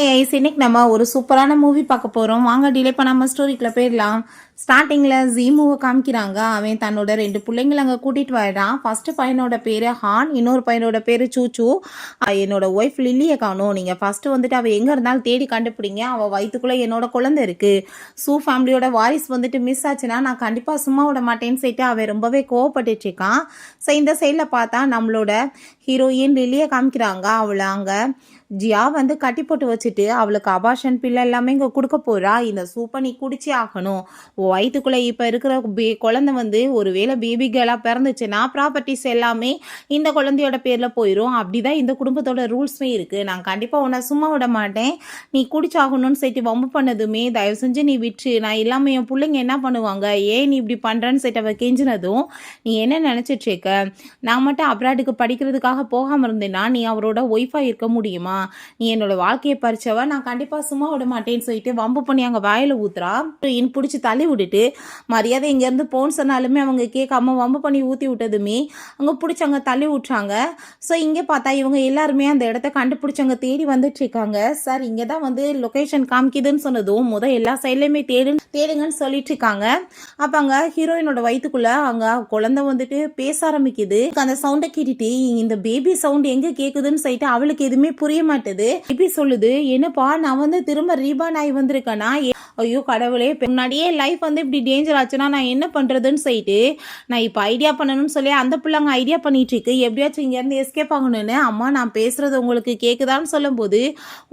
Hi ice, இன்னைக்கு நம்ம ஒரு சூப்பரான மூவி பார்க்க போகிறோம். வாங்க டிலே பண்ணாமல் ஸ்டோரிக்குள்ளே போயிடலாம். ஸ்டார்டிங்கில் ஜீமுவை காமிக்கிறாங்க. அவன் தன்னோட 2 பிள்ளைங்களை அங்கே கூட்டிகிட்டு வரான். ஃபஸ்ட்டு பையனோட பேர் ஹான், இன்னொரு பையனோட பேர் சூச்சு. என்னோட ஒய்ஃப் லில்லியை காணும். நீங்கள் ஃபஸ்ட்டு வந்துட்டு அவள் எங்கே இருந்தாலும் தேடி கண்டுபிடிங்க. அவள் வயிற்றுக்குள்ளே என்னோட குழந்தை இருக்குது. சூ ஃபேமிலியோட வாரிஸ் வந்துட்டு மிஸ் ஆச்சுன்னா நான் கண்டிப்பாக சும்மா விட மாட்டேன்னு சொல்லிட்டு அவன் ரொம்பவே கோவப்பட்டுட்டு இருக்கான். ஸோ இந்த சைடில் பார்த்தா நம்மளோட ஹீரோயின் லில்லியை காமிக்கிறாங்க. அவளை அங்கே ஜியா வந்து கட்டி போட்டு வச்சுட்டு அவளுக்கு அபார்ஷன் பிள்ளை எல்லாமே இங்கே கொடுக்க போகிறா. இந்த சூப்பை நீ குடிச்சே ஆகணும். வயிற்றுக்குள்ளே இப்போ இருக்கிற குழந்தை வந்து ஒருவேளை பேபி கேர்ளாக பிறந்துச்சுன்னா ப்ராப்பர்ட்டிஸ் எல்லாமே இந்த குழந்தையோட பேரில் போயிடும். அப்படி தான் இந்த குடும்பத்தோட ரூல்ஸுமே இருக்குது. நான் கண்டிப்பாக உன்னை சும்மா விட மாட்டேன். நீ குடிச்சாகணும்னு சொல்லிட்டு வம்பு பண்ணதுமே தயவு செஞ்சு நீ விட்டு, நான் இல்லாமல் என் பிள்ளைங்க என்ன பண்ணுவாங்க, ஏன் நீ இப்படி பண்ணுறேன்னு சொல்லிட்டு அவள் கெஞ்சினதும், நீ என்ன நினச்சிட்ருக்க, நான் மட்டும் அப்ராடுக்கு படிக்கிறதுக்காக போகாமல் இருந்தேன்னா நீ அவரோட ஒய்ஃபாக இருக்க முடியுமா? நீ என்னோட வாழ்க்கையை பறிச்சவ, நான் கண்டிப்பாக சும்மா விட மாட்டேன்னு சொல்லிட்டு வம்பு பண்ணி அங்கே வாயில் ஊத்துறா. பிடிச்சி தள்ளி விட்டுட்டு மரியாதை இங்கேருந்து போன்னு சொன்னாலுமே அவங்க கேட்காம வம்பு பண்ணி ஊற்றி விட்டதுமே அங்கே பிடிச்சி அங்கே தள்ளி விட்றாங்க. ஸோ இங்கே பார்த்தா இவங்க எல்லாருமே அந்த இடத்த கண்டுபிடிச்சி அங்கே தேடி வந்துட்டு இருக்காங்க. சார் இங்கே தான் வந்து லொக்கேஷன் காமிக்குதுன்னு சொன்னதும் எல்லா சைட்லேயுமே தேடுங்கன்னு சொல்லிட்டு இருக்காங்க. அப்போ அங்கே ஹீரோயினோட வயிற்றுக்குள்ளே அங்கே குழந்தை வந்துட்டு பேச ஆரம்பிக்குது. அந்த சவுண்டை கேட்டுட்டு இந்த பேபி சவுண்ட் எங்கே கேட்குதுன்னு சொல்லிட்டு அவளுக்கு எதுவுமே புரிய மாட்டேது. இப்படி சொல்லுது, என்னப்பா நான் வந்து திரும்ப ரீபான் ஆகி வந்திருக்கேனா? ஐயோ கடவுளே, முன்னாடியே லைஃப் வந்து இப்படி டேஞ்சர் ஆச்சுன்னா நான் என்ன பண்ணுறதுன்னு சொல்லிட்டு நான் இப்போ ஐடியா பண்ணணும்னு சொல்லி அந்த பிள்ளைங்க ஐடியா பண்ணிட்டு இருக்கு. எப்படியாச்சும் இங்கேருந்து எஸ்கேப் ஆகணும்னு. அம்மா நான் பேசுறது உங்களுக்கு கேட்குதான்னு சொல்லும்போது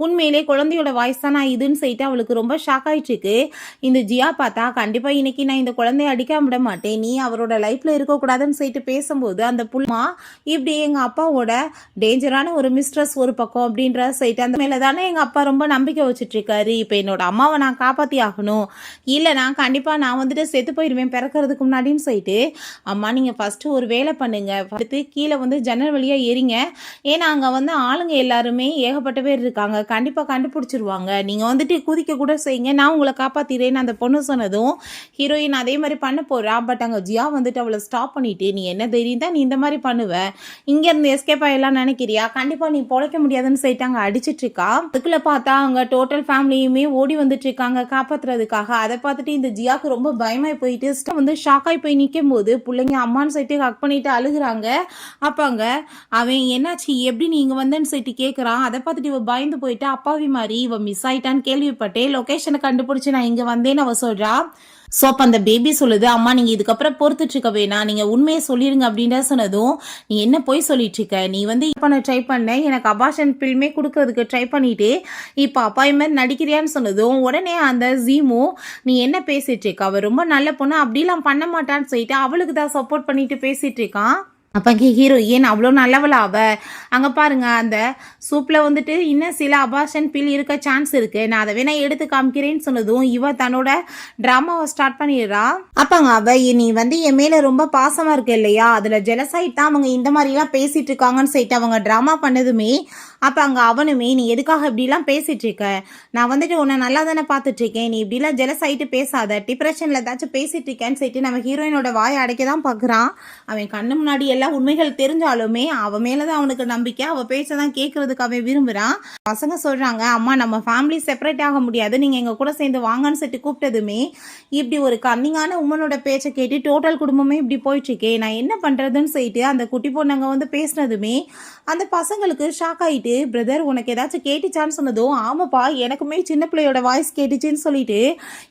உண்மையிலே குழந்தையோட வாய்ஸ் தான் நான் இதுன்னு சொல்லிட்டு அவளுக்கு ரொம்ப ஷாக் ஆகிட்டு இருக்கு. இந்த ஜியா பார்த்தா கண்டிப்பாக இன்னைக்கு நான் இந்த குழந்தைய அடிக்காம விட மாட்டேன், நீ அவரோட லைஃப்பில் இருக்கக்கூடாதுன்னு சொல்லிட்டு பேசும்போது அந்த புள்ளமா இப்படி எங்கள் அப்பாவோட டேஞ்சரான ஒரு மிஸ்ட்ரஸ் ஒரு பக்கம் அப்படின்ற சைட்டு அந்த மேலே தானே எங்கள் அப்பா ரொம்ப நம்பிக்கை வச்சுட்ருக்காரு. இப்போ என்னோட அம்மாவை நான் காப்பாற்றி ஆகணும், இல்லை நான் கண்டிப்பாக நான் வந்துட்டு செத்து போயிடுவேன் பிறக்கிறதுக்கு முன்னாடின்னு சொல்லிட்டு, அம்மா நீங்கள் ஃபஸ்ட்டு ஒரு வேலை பண்ணுங்க, அடுத்து கீழே வந்து ஜன்னல் வழியாக ஏறிங்க. ஏன்னா அங்கே வந்து ஆளுங்க எல்லாருமே ஏகப்பட்ட பேர் இருக்காங்க, கண்டிப்பாக கண்டுபிடிச்சிருவாங்க. நீங்கள் வந்துட்டு குதிக்க கூட செய்யுங்க, நான் உங்களை காப்பாற்றிடுறேன்னு அந்த பொண்ணு சொன்னதும் ஹீரோயின் அதே மாதிரி பண்ண போகிறா. பட் அங்கே ஜியா வந்துட்டு அவளை ஸ்டாப் பண்ணிட்டு, நீ என்ன தைரியம் தான் நீ இந்த மாதிரி பண்ணுவ, இங்கேருந்து எஸ்கேப் ஆகலாம் நினைக்கிறியா, கண்டிப்பாக நீ பொழைக்க முடியாதுன்னு சொல்லிட்டு அங்கே அடிச்சிட்டு இருக்கா. அதுக்குள்ளே பார்த்தா அங்கே டோட்டல் ஃபேமிலியுமே ஓடி வந்துட்டு இருக்காங்க காப்பாற்றுறதுக்காக. அதை பார்த்துட்டு இந்த ஜியாவுக்கு ரொம்ப பயமாகி போயிட்டு வந்து ஷாக்காகி போய் நிற்கும் போது பிள்ளைங்க அம்மான்னு சொல்லிட்டு ஹக் பண்ணிட்டு அழுகுறாங்க. அப்போ அங்கே அவன் என்னாச்சு எப்படி நீ இங்கே வந்தேன்னு சொல்லிட்டு கேட்குறான். அதை பார்த்துட்டு இவ பயந்து போயிட்டு அப்பாவி மாதிரி இவ மிஸ் ஆயிட்டான்னு கேள்விப்பட்டேன், லொக்கேஷனை கண்டுபிடிச்சி நான் இங்கே வந்தேன்னு அவ சொல்கிறா. ஸோ அப்போ அந்த பேபி சொல்லுது, அம்மா நீங்கள் இதுக்கப்புறம் பொறுத்துட்டு இருக்க வேணாம், நீங்கள் உண்மையை சொல்லிடுங்க அப்படின்ற சொன்னதும், நீ என்ன போய் சொல்லிட்டு இருக்க, நீ வந்து இப்போ நான் ட்ரை பண்ணேன், எனக்கு அபார்ஷன் பில்மே கொடுக்கறதுக்கு ட்ரை பண்ணிட்டு இப்போ அப்பாயின்மெண்ட் நடிக்கிறியான்னு சொன்னதும் உடனே அந்த ஜீமு, நீ என்ன பேசிட்டு இருக்க, அவள் ரொம்ப நல்ல பொண்ணு அப்படிலாம் பண்ண மாட்டான்னு சொல்லிட்டு அவளுக்கு தான் சப்போர்ட் பண்ணிட்டு பேசிட்டு இருக்கான். அப்போ ஹீரோயின் அவ்வளோ நல்லவளா அவ, அங்கே பாருங்க அந்த சூப்பில் வந்துட்டு இன்னும் சில அபார்ஷன் பில் இருக்க சான்ஸ் இருக்கு, நான் அதை வேணா எடுத்து காமிக்கிறேன்னு சொன்னதும் இவ தன்னோட ட்ராமாவை ஸ்டார்ட் பண்ணிடுறா. அப்பங்க அவ நீ வந்து என் மேலே ரொம்ப பாசமாக இருக்கு இல்லையா, அதில் ஜெலசாயிட்டு தான் அவங்க இந்த மாதிரிலாம் பேசிட்டு இருக்காங்கன்னு சொல்லிட்டு அவங்க ட்ராமா பண்ணதுமே அப்போ அங்கே அவனுமே, நீ எதுக்காக இப்படிலாம் பேசிட்டு இருக்க, நான் வந்துட்டு உன்னை நல்லா தானே பார்த்துட்டு இருக்கேன், நீ இப்படிலாம் ஜெலஸ் ஆகிட்டு பேசாத, டிப்ரெஷனில் ஏதாச்சும் பேசிட்டு இருக்கேன்னு சொல்லிட்டு நம்ம ஹீரோயினோட வாயை அடைக்க தான் பார்க்குறான். அவன் கண்ணு முன்னாடி எல்லாம் உண்மைகள் தெரிஞ்சாலுமே அவன் மேலே தான் அவனுக்கு நம்பிக்கை, அவள் பேச்ச தான் கேட்கறதுக்கு அவன் விரும்புகிறான். பசங்க சொல்கிறாங்க, அம்மா நம்ம ஃபேமிலி செப்பரேட் ஆக முடியாது, நீங்கள் எங்கள் கூட சேர்ந்து வாங்கன்னு சொல்லிட்டு கூப்பிட்டதுமே இப்படி ஒரு கன்னிங்கான உமனோட பேச்சை கேட்டு டோட்டல் குடும்பமே இப்படி போயிட்டுருக்கேன், நான் என்ன பண்ணுறதுன்னு சொல்லிட்டு அந்த குட்டி பொண்ணுங்க வந்து பேசினதுமே அந்த பசங்களுக்கு ஷாக் ஆகிட்டு, பிரதர் உனக்கு ஏதாச்சும் கேட்டுச்சான்னு சொன்னதும், ஆமாப்பா எனக்குமே சின்ன பிள்ளையோட வாய்ஸ் கேட்டுச்சுன்னு சொல்லிட்டு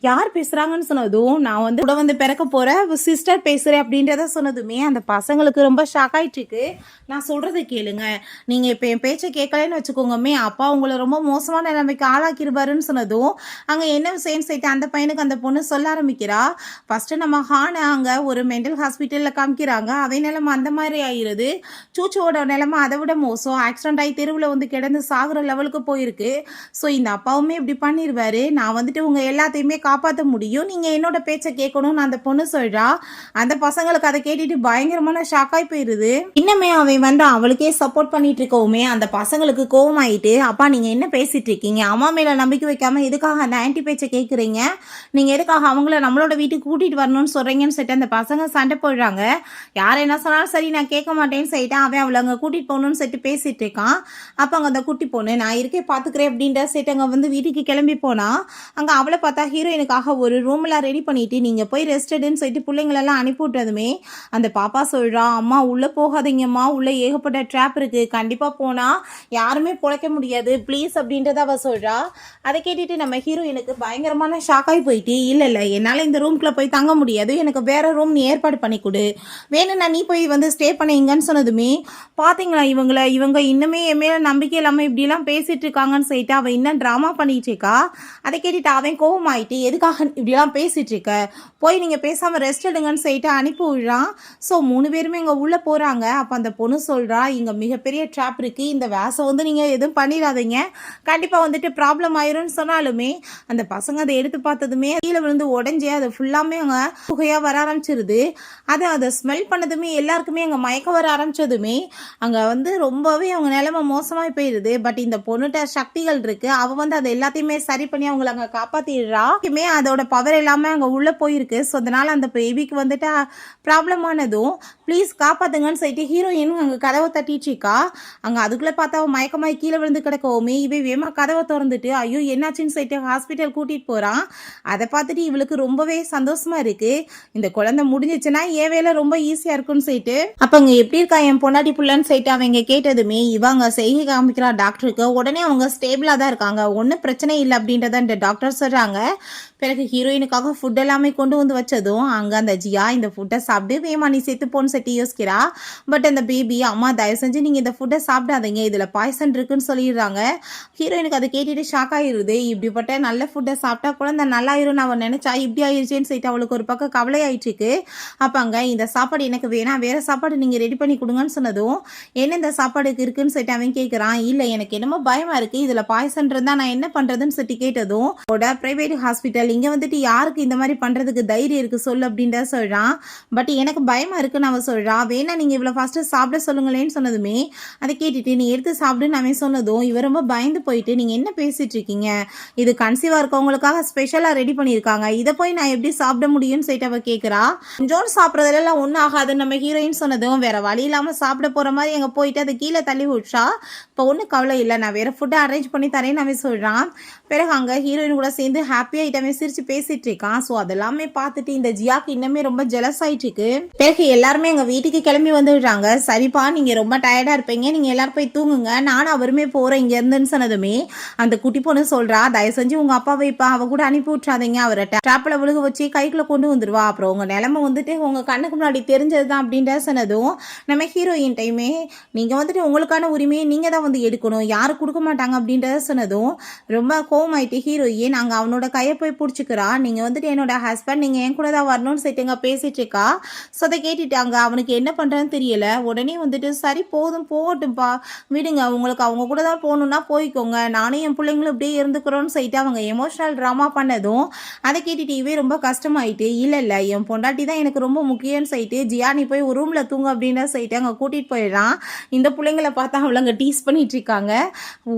யார் பேசுகிறாங்கன்னு சொன்னதும், நான் வந்து கூட வந்து பிறக்க போகிற சிஸ்டர் பேசுகிறேன் அப்படின்றத சொன்னதுமே அந்த பசங்களுக்கு ரொம்ப ஷாக் ஆகிட்டு இருக்கு. நான் சொல்கிறத கேளுங்க, நீங்கள் இப்போ என் பேச்சை கேட்கலன்னு வச்சுக்கோங்கமே அப்பா உங்களை ரொம்ப மோசமான நிலைமைக்கு ஆளாக்கிடுவாருன்னு சொன்னதும் அங்கே என்ன விஷயம்னு சொல்லிட்டு அந்த பையனுக்கு அந்த பொண்ணு சொல்ல ஆரம்பிக்கிறா. ஃபஸ்ட்டு நம்ம ஹானை அங்கே ஒரு மென்டல் ஹாஸ்பிட்டலில் காமிக்கிறாங்க. அவை நிலைமை அந்த மாதிரி ஆயிடுது. சூச்சோட நிலைமை அதை விட மோசம், ஆக்சிடென்ட் ஆகி தெருவில் வந்து கிடந்து சாகுற லெவலுக்கு போயிருக்கு. ஸோ இந்த அப்பாவுமே இப்படி பண்ணிடுவாரு, நான் வந்துட்டு உங்கள் எல்லாத்தையுமே காப்பாற்ற முடியும், நீங்கள் என்னோட பேச்சை கேட்கணும்னு அந்த பொண்ணு சொல்கிறா. அந்த பசங்களுக்கு அதை கேட்டுட்டு பயங்கரமான ஷாக்காகி போயிடுது. இன்னமே அவன் வந்து அவளுக்கே சப்போர்ட் பண்ணிட்டு இருக்கவுமே அந்த பசங்களுக்கு கோவமாயிட்டு, அப்பா நீங்கள் என்ன பேசிட்டு இருக்கீங்க, அம்மா மேலே நம்பிக்கை வைக்காம எதுக்காக அந்த ஆன்டி பேச்சை கேட்குறீங்க, நீங்கள் எதுக்காக அவங்கள நம்மளோட வீட்டுக்கு கூட்டிகிட்டு வரணும்னு சொல்கிறீங்கன்னு சொல்லிட்டு அந்த பசங்க சண்டை போடுறாங்க. யார் என்ன சொன்னாலும் சரி நான் கேட்க மாட்டேன்னு சொல்லிட்டு அவன் அவளை அங்கே கூட்டிகிட்டு போகணும்னு சொல்லிட்டு பேசிட்டு இருக்கான். அப்போ அங்கே அந்த குட்டி பொண்ணு நான் இருக்கே பார்த்துக்கிறேன் அப்படின்ற சைட்டு அங்கே வந்து வீட்டுக்கு கிளம்பி போனால் அங்கே அவளை பார்த்தா ஹீரோயினுக்காக ஒரு ரூம்லாம் ரெடி பண்ணிட்டு நீங்கள் போய் ரெஸ்ட் எடுன்னு சொல்லிட்டு பிள்ளைங்களெல்லாம் அனுப்பி விட்டதுமே அந்த பாப்பா சொல்கிறா, அம்மா உள்ளே போகாதீங்கம்மா, உள்ளே ஏகப்பட்ட ட்ராப் இருக்குது, கண்டிப்பாக போனால் யாருமே பிழைக்க முடியாது ப்ளீஸ் அப்படின்றத அவள் சொல்கிறா. அதை கேட்டுட்டு நம்ம ஹீரோயினுக்கு பயங்கரமான ஷாக்காகி போயிட்டு, இல்லை என்னால் இந்த ரூம்குள்ளே போய் தங்க முடியாது, எனக்கு வேறு ரூம் நீ ஏற்பாடு பண்ணி கொடு, வேணும்னா நீ போய் வந்து ஸ்டே பண்ணிங்கன்னு சொன்னதுமே பார்த்தீங்களா இவங்க இன்னுமே என் மேலே நம்பிக்கை இல்லாமல் இப்படிலாம் பேசிகிட்டு இருக்காங்கன்னு சொல்லிட்டு அவன் இன்னும் ட்ராமா பண்ணிகிட்டு இருக்கா. அதை கேட்டுட்டு அவன் கோவமாயிட்டு, எதுக்காக இப்படிலாம் பேசிகிட்டு இருக்க, போய் நீங்கள் பேசாமல் ரெஸ்ட் எடுங்கன்னு சொல்லிட்டு அனுப்பி விடுறான். ஸோ 3 பேருமே இங்கே உள்ளே போகிறாங்க. அப்போ அந்த பொண்ணு சொல்கிறா, இங்கே மிகப்பெரிய ட்ராப் இருக்குது, இந்த வேஸை வந்து நீங்கள் எதுவும் பண்ணிடாதீங்க, கண்டிப்பாக வந்துட்டு ப்ராப்ளம் ஆயிரும்னு சொன்னாலுமே அந்த பசங்க அதை எடுத்து பார்த்ததுமே கீழே விழுந்து உடஞ்சி அது ஃபுல்லாமே அங்கே புகையாக வர ஆரம்பிச்சிருது. அதை ஸ்மெல் பண்ணதுமே எல்லாருக்குமே அங்கே மயக்கம் வர ஆரம்பிச்சதுமே அங்கே வந்து ரொம்பவே அவங்க நிலைமை மோசமாக போயிடுது. பட் இந்த பொண்ணுகிட்ட சக்திகள் இருக்குது, அவள் வந்து அதை எல்லாத்தையுமே சரி பண்ணி அவங்கள அங்கே காப்பாற்றிடுறா. அதோட பவர் எல்லாமே அங்கே உள்ளே போயிருக்கு. ஸோ அதனால் அந்த பேபிக்கு வந்துட்டு ப்ராப்ளம் ஆனதும் ப்ளீஸ் காப்பாற்றுங்கன்னு சொல்லிட்டு ஹீரோயின் அங்கே கதவை தட்டிச்சிக்கா. அங்கே அதுக்குள்ளே பார்த்தா அவன் மயக்கமாய் கீழே விழுந்து கிடக்கவுமே இவன் வேமா கதவை திறந்துட்டு ஐயோ என்னாச்சுன்னு சொல்லிட்டு ஹாஸ்பிட்டல் கூட்டிகிட்டு போகிறான். அதை பார்த்துட்டு இவளுக்கு ரொம்பவே சந்தோஷமாக இருக்குது, இந்த குழந்தை முடிஞ்சிச்சுன்னா என் வேலை ரொம்ப ஈஸியாக இருக்குன்னு சொல்லிட்டு. அப்போ அங்கே எப்படி இருக்கா என் பொண்டாட்டி புள்ளன்னு சொல்லிட்டு அவங்க கேட்டதுமே இவங்க செய்கை காமிக்கிறா டாக்டருக்கு. உடனே அவங்க ஸ்டேபிளாக தான் இருக்காங்க, ஒன்றும் பிரச்சனை இல்லை அப்படின்றத இந்த டாக்டர் சொல்கிறாங்க. பிறகு ஹீரோயினுக்காக ஃபுட் எல்லாமே கொண்டு வந்து வச்சதும் அங்கே அந்த ஜியா இந்த ஃபுட்டை சாப்பிட்டு வேமா நீ செத்து போன்னு சொல்லிட்டு யோசிக்கிறா. பட் அந்த பேபி அம்மா தயவு செஞ்சு நீங்கள் இந்த ஃபுட்டை சாப்பிடாதீங்க, இதில் பாய்சன் இருக்குன்னு சொல்லிடுறாங்க. ஹீரோயினுக்கு அதை கேட்டுட்டு ஷாக் ஆகிடுது. இப்படிப்பட்ட நல்ல ஃபுட்டை சாப்பிட்டா குழந்தை நல்லாயிரும் அவன் நினச்சா இப்படி ஆயிடுச்சேன்னு சொல்லிட்டு அவளுக்கு ஒரு பக்கம் கவலை ஆயிடுச்சுக்கு. அப்போ அங்கே இந்த சாப்பாடு எனக்கு வேணாம், வேறு சாப்பாடு நீங்கள் ரெடி பண்ணி கொடுங்கன்னு சொன்னதும் என்ன இந்த சாப்பாடுக்கு இருக்குன்னு சொல்லிட்டு அவன் கேட்குறான். இல்லை எனக்கு என்னமோ பயமாக இருக்குது, இதில் பாய்சன் இருந்தால் நான் என்ன பண்ணுறதுன்னு சொல்லிட்டு கேட்டதும் ப்ரைவேட் ஹாஸ்பிட்டல் இங்கே வந்துட்டு யாருக்கு இந்த மாதிரி பண்ணுறதுக்கு தைரியம் இருக்குது சொல்லு அப்படின்ற சொல்கிறான். பட் எனக்கு பயமாக இருக்குன்னு அவன் சொல்கிறான். வேணா நீங்கள் இவ்வளோ ஃபாஸ்ட்டு சாப்பிட சொல்லுங்களேன்னு சொன்னதுமே அதை கேட்டுட்டு நீ எடுத்து சாப்பிடுன்னு அவன் சொன்னதும் இவர் ரொம்ப பயந்து போயிட்டு நீங்கள் என்ன பேசிகிட்டு இருக்கீங்க, இது கன்சீவாக இருக்கவங்களுக்காக ஸ்பெஷலாக ரெடி பண்ணியிருக்காங்க, இதை போய் நான் எப்படி சாப்பிட முடியும்னு சொல்லிட்டு அவள் கேட்குறா. கொஞ்சோண்டு சாப்பிட்றதுலாம் ஒன்றும் ஆகாதுன்னு நம்ம ஹீரோயின் சொன்னதும் வேறு வழி இல்லாமல் சாப்பிட போகிற மாதிரி அங்கே போயிட்டு அதை கீழே தள்ளி விட்றா. இப்போ ஒன்றும் கவலை இல்லை, நான் வேறு ஃபுட்டை அரேஞ்ச் பண்ணி தரேன்னு அவன் சொல்கிறான். பிறகு அங்கே ஹீரோயின் கூட சேர்ந்து ஹாப்பியாகிட்டவே சிரிச்சு பேசிட்டு இருக்கான். ஸோ அதெல்லாமே பார்த்துட்டு இந்த ஜியாக்கு இன்னமே ரொம்ப ஜெலஸ் ஆயிட்டு இருக்கு. பிறகு எல்லாருமே எங்க வீட்டுக்கு கிளம்பி வந்துடுறாங்க. சரிப்பா நீங்க ரொம்ப டயர்டா இருப்பீங்க, நீங்க எல்லாரும் போய் தூங்குங்க, நானும் அவருமே போறேன் இங்க இருந்துன்னு சொன்னதுமே அந்த குட்டி பொண்ணு சொல்றா, தயவு செஞ்சு உங்க அப்பாவை இப்ப அவ கூட அனுப்பி விட்டுறாதீங்க, அவரை ட்ராப்ல விழுக வச்சு கைக்குள்ள கொண்டு வந்துருவா, அப்புறம் உங்க நிலைமை வந்துட்டு உங்க கண்ணுக்கு முன்னாடி தெரிஞ்சதுதான் அப்படின்ற சொன்னதும் நம்ம ஹீரோயின் டைமே நீங்க வந்துட்டு உங்களுக்கான உரிமையை நீங்க தான் வந்து எடுக்கணும், யாரும் கொடுக்க மாட்டாங்க அப்படின்றத சொன்னதும் ரொம்ப கோவமாயிட்டு ஹீரோயின் அங்க அவனோட கையை போய் பிடிச்சிக்கிறா. நீங்கள் வந்துட்டு என்னோட ஹஸ்பண்ட் நீங்கள் என் கூட தான் வரணும்னு சொல்லிட்டுங்க பேசிட்டு இருக்கா. ஸோ அதை கேட்டுட்டாங்க. அவனுக்கு என்ன பண்ணுறதுன்னு தெரியல. உடனே வந்துட்டு சரி போகட்டும்ப்பா விடுங்க, உங்களுக்கு அவங்க கூட தான் போகணுன்னா போய்க்கோங்க, நானும் என் பிள்ளைங்களும் இப்படியே இருந்துக்கிறோன்னு சொல்லிட்டு அவங்க எமோஷனல் ட்ராமா பண்ணதும் அதை கேட்டுட்டு இவே ரொம்ப கஷ்டமாயிட்டு இல்லை என் பொண்டாட்டி தான் எனக்கு ரொம்ப முக்கியம்னு சொல்லிட்டு ஜியா நீ போய் ஒரு ரூமில் தூங்க அப்படின்னு சொல்லிட்டு அங்கே கூட்டிகிட்டு போயிடுறான். இந்த பிள்ளைங்களை பார்த்தா அவளை அங்கே டீஸ் பண்ணிட்டு இருக்காங்க.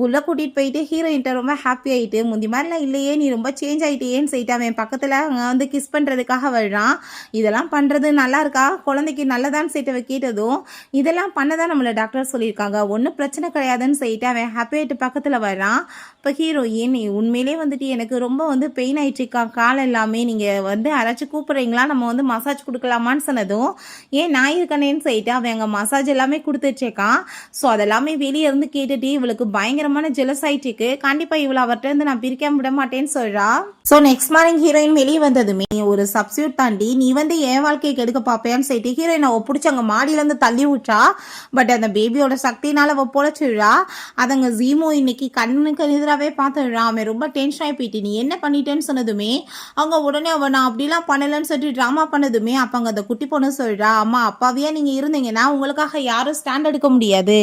உள்ளே கூட்டிகிட்டு போயிட்டு ஹீரோயின்ட்ட ரொம்ப ஹாப்பி ஆகிட்டு முந்தி மாதிரிலாம் இல்லையே நீ ரொம்ப சேஞ்ச் ஆகிட்டேன்னு சொல்லிட்டு அவன் பக்கத்தில் அங்கே வந்து கிஸ் பண்ணுறதுக்காக வர்றான். இதெல்லாம் பண்ணுறது நல்லா இருக்கா, குழந்தைக்கு நல்லதான்னு சொல்லிட்டு கேட்டதும் இதெல்லாம் பண்ணதான் நம்மளை டாக்டர் சொல்லியிருக்காங்க, ஒன்றும் பிரச்சனை கிடையாதுன்னு சொல்லிட்டு அவன் ஹாப்பி ஆகிட்டு பக்கத்தில் வர்றான். இப்போ ஹீரோயின் உண்மையிலே வந்துட்டு எனக்கு ரொம்ப வந்து பெயின் ஆகிட்டு இருக்கான் கால் எல்லாமே, நீங்கள் வந்து அரைச்சி கூப்பிட்றீங்களா, நம்ம வந்து மசாஜ் கொடுக்கலாமான்னு சொன்னதும் ஏன் நான் இருக்கனேன்னு சொல்லிட்டு அவன் அங்கே மசாஜ் எல்லாமே கொடுத்துட்ருக்கான். ஸோ அதெல்லாமே வெளியே இருந்து கேட்டுட்டு இவளுக்கு பயங்கரமான ஜெலஸ் ஆகிட்டு இருக்கு. கண்டிப்பாக இவளை அவர்கிட்ட இருந்து நான் பிரிக்க விட மாட்டேன்னு சொல்கிறா. ஸோ நெக்ஸ்ட் மார்னிங் ஹீரோயின் வெளியே வந்ததுமே ஒரு சப்ஸ்டியூட் தாண்டி நீ வந்து என் வாழ்க்கையை கெடுக்க பார்ப்பேன்னு சொல்லிட்டு ஹீரோயின் அவள் பிடிச்சி அங்கே மாடியிலேருந்து தள்ளி விட்றா. பட் அந்த பேபியோட சக்தினால அவள் பொழைச்சிடுறா. அதங்க ஜீமோ இன்னைக்கு கண்ணுக்கு எதிராகவே பார்த்துடுறான். அவன் ரொம்ப டென்ஷன் ஆகி போயிட்டு நீ என்ன பண்ணிட்டேன்னு சொன்னதுமே அவங்க உடனே அவன் நான் அப்படிலாம் பண்ணலன்னு சொல்லிட்டு ட்ராமா பண்ணதுமே அப்போ அங்கே அந்த குட்டி பொண்ணு சொல்கிறா, அம்மா அப்பாவியா நீங்கள் இருந்தீங்கன்னா உங்களுக்காக யாரும் ஸ்டாண்ட் எடுக்க முடியாது,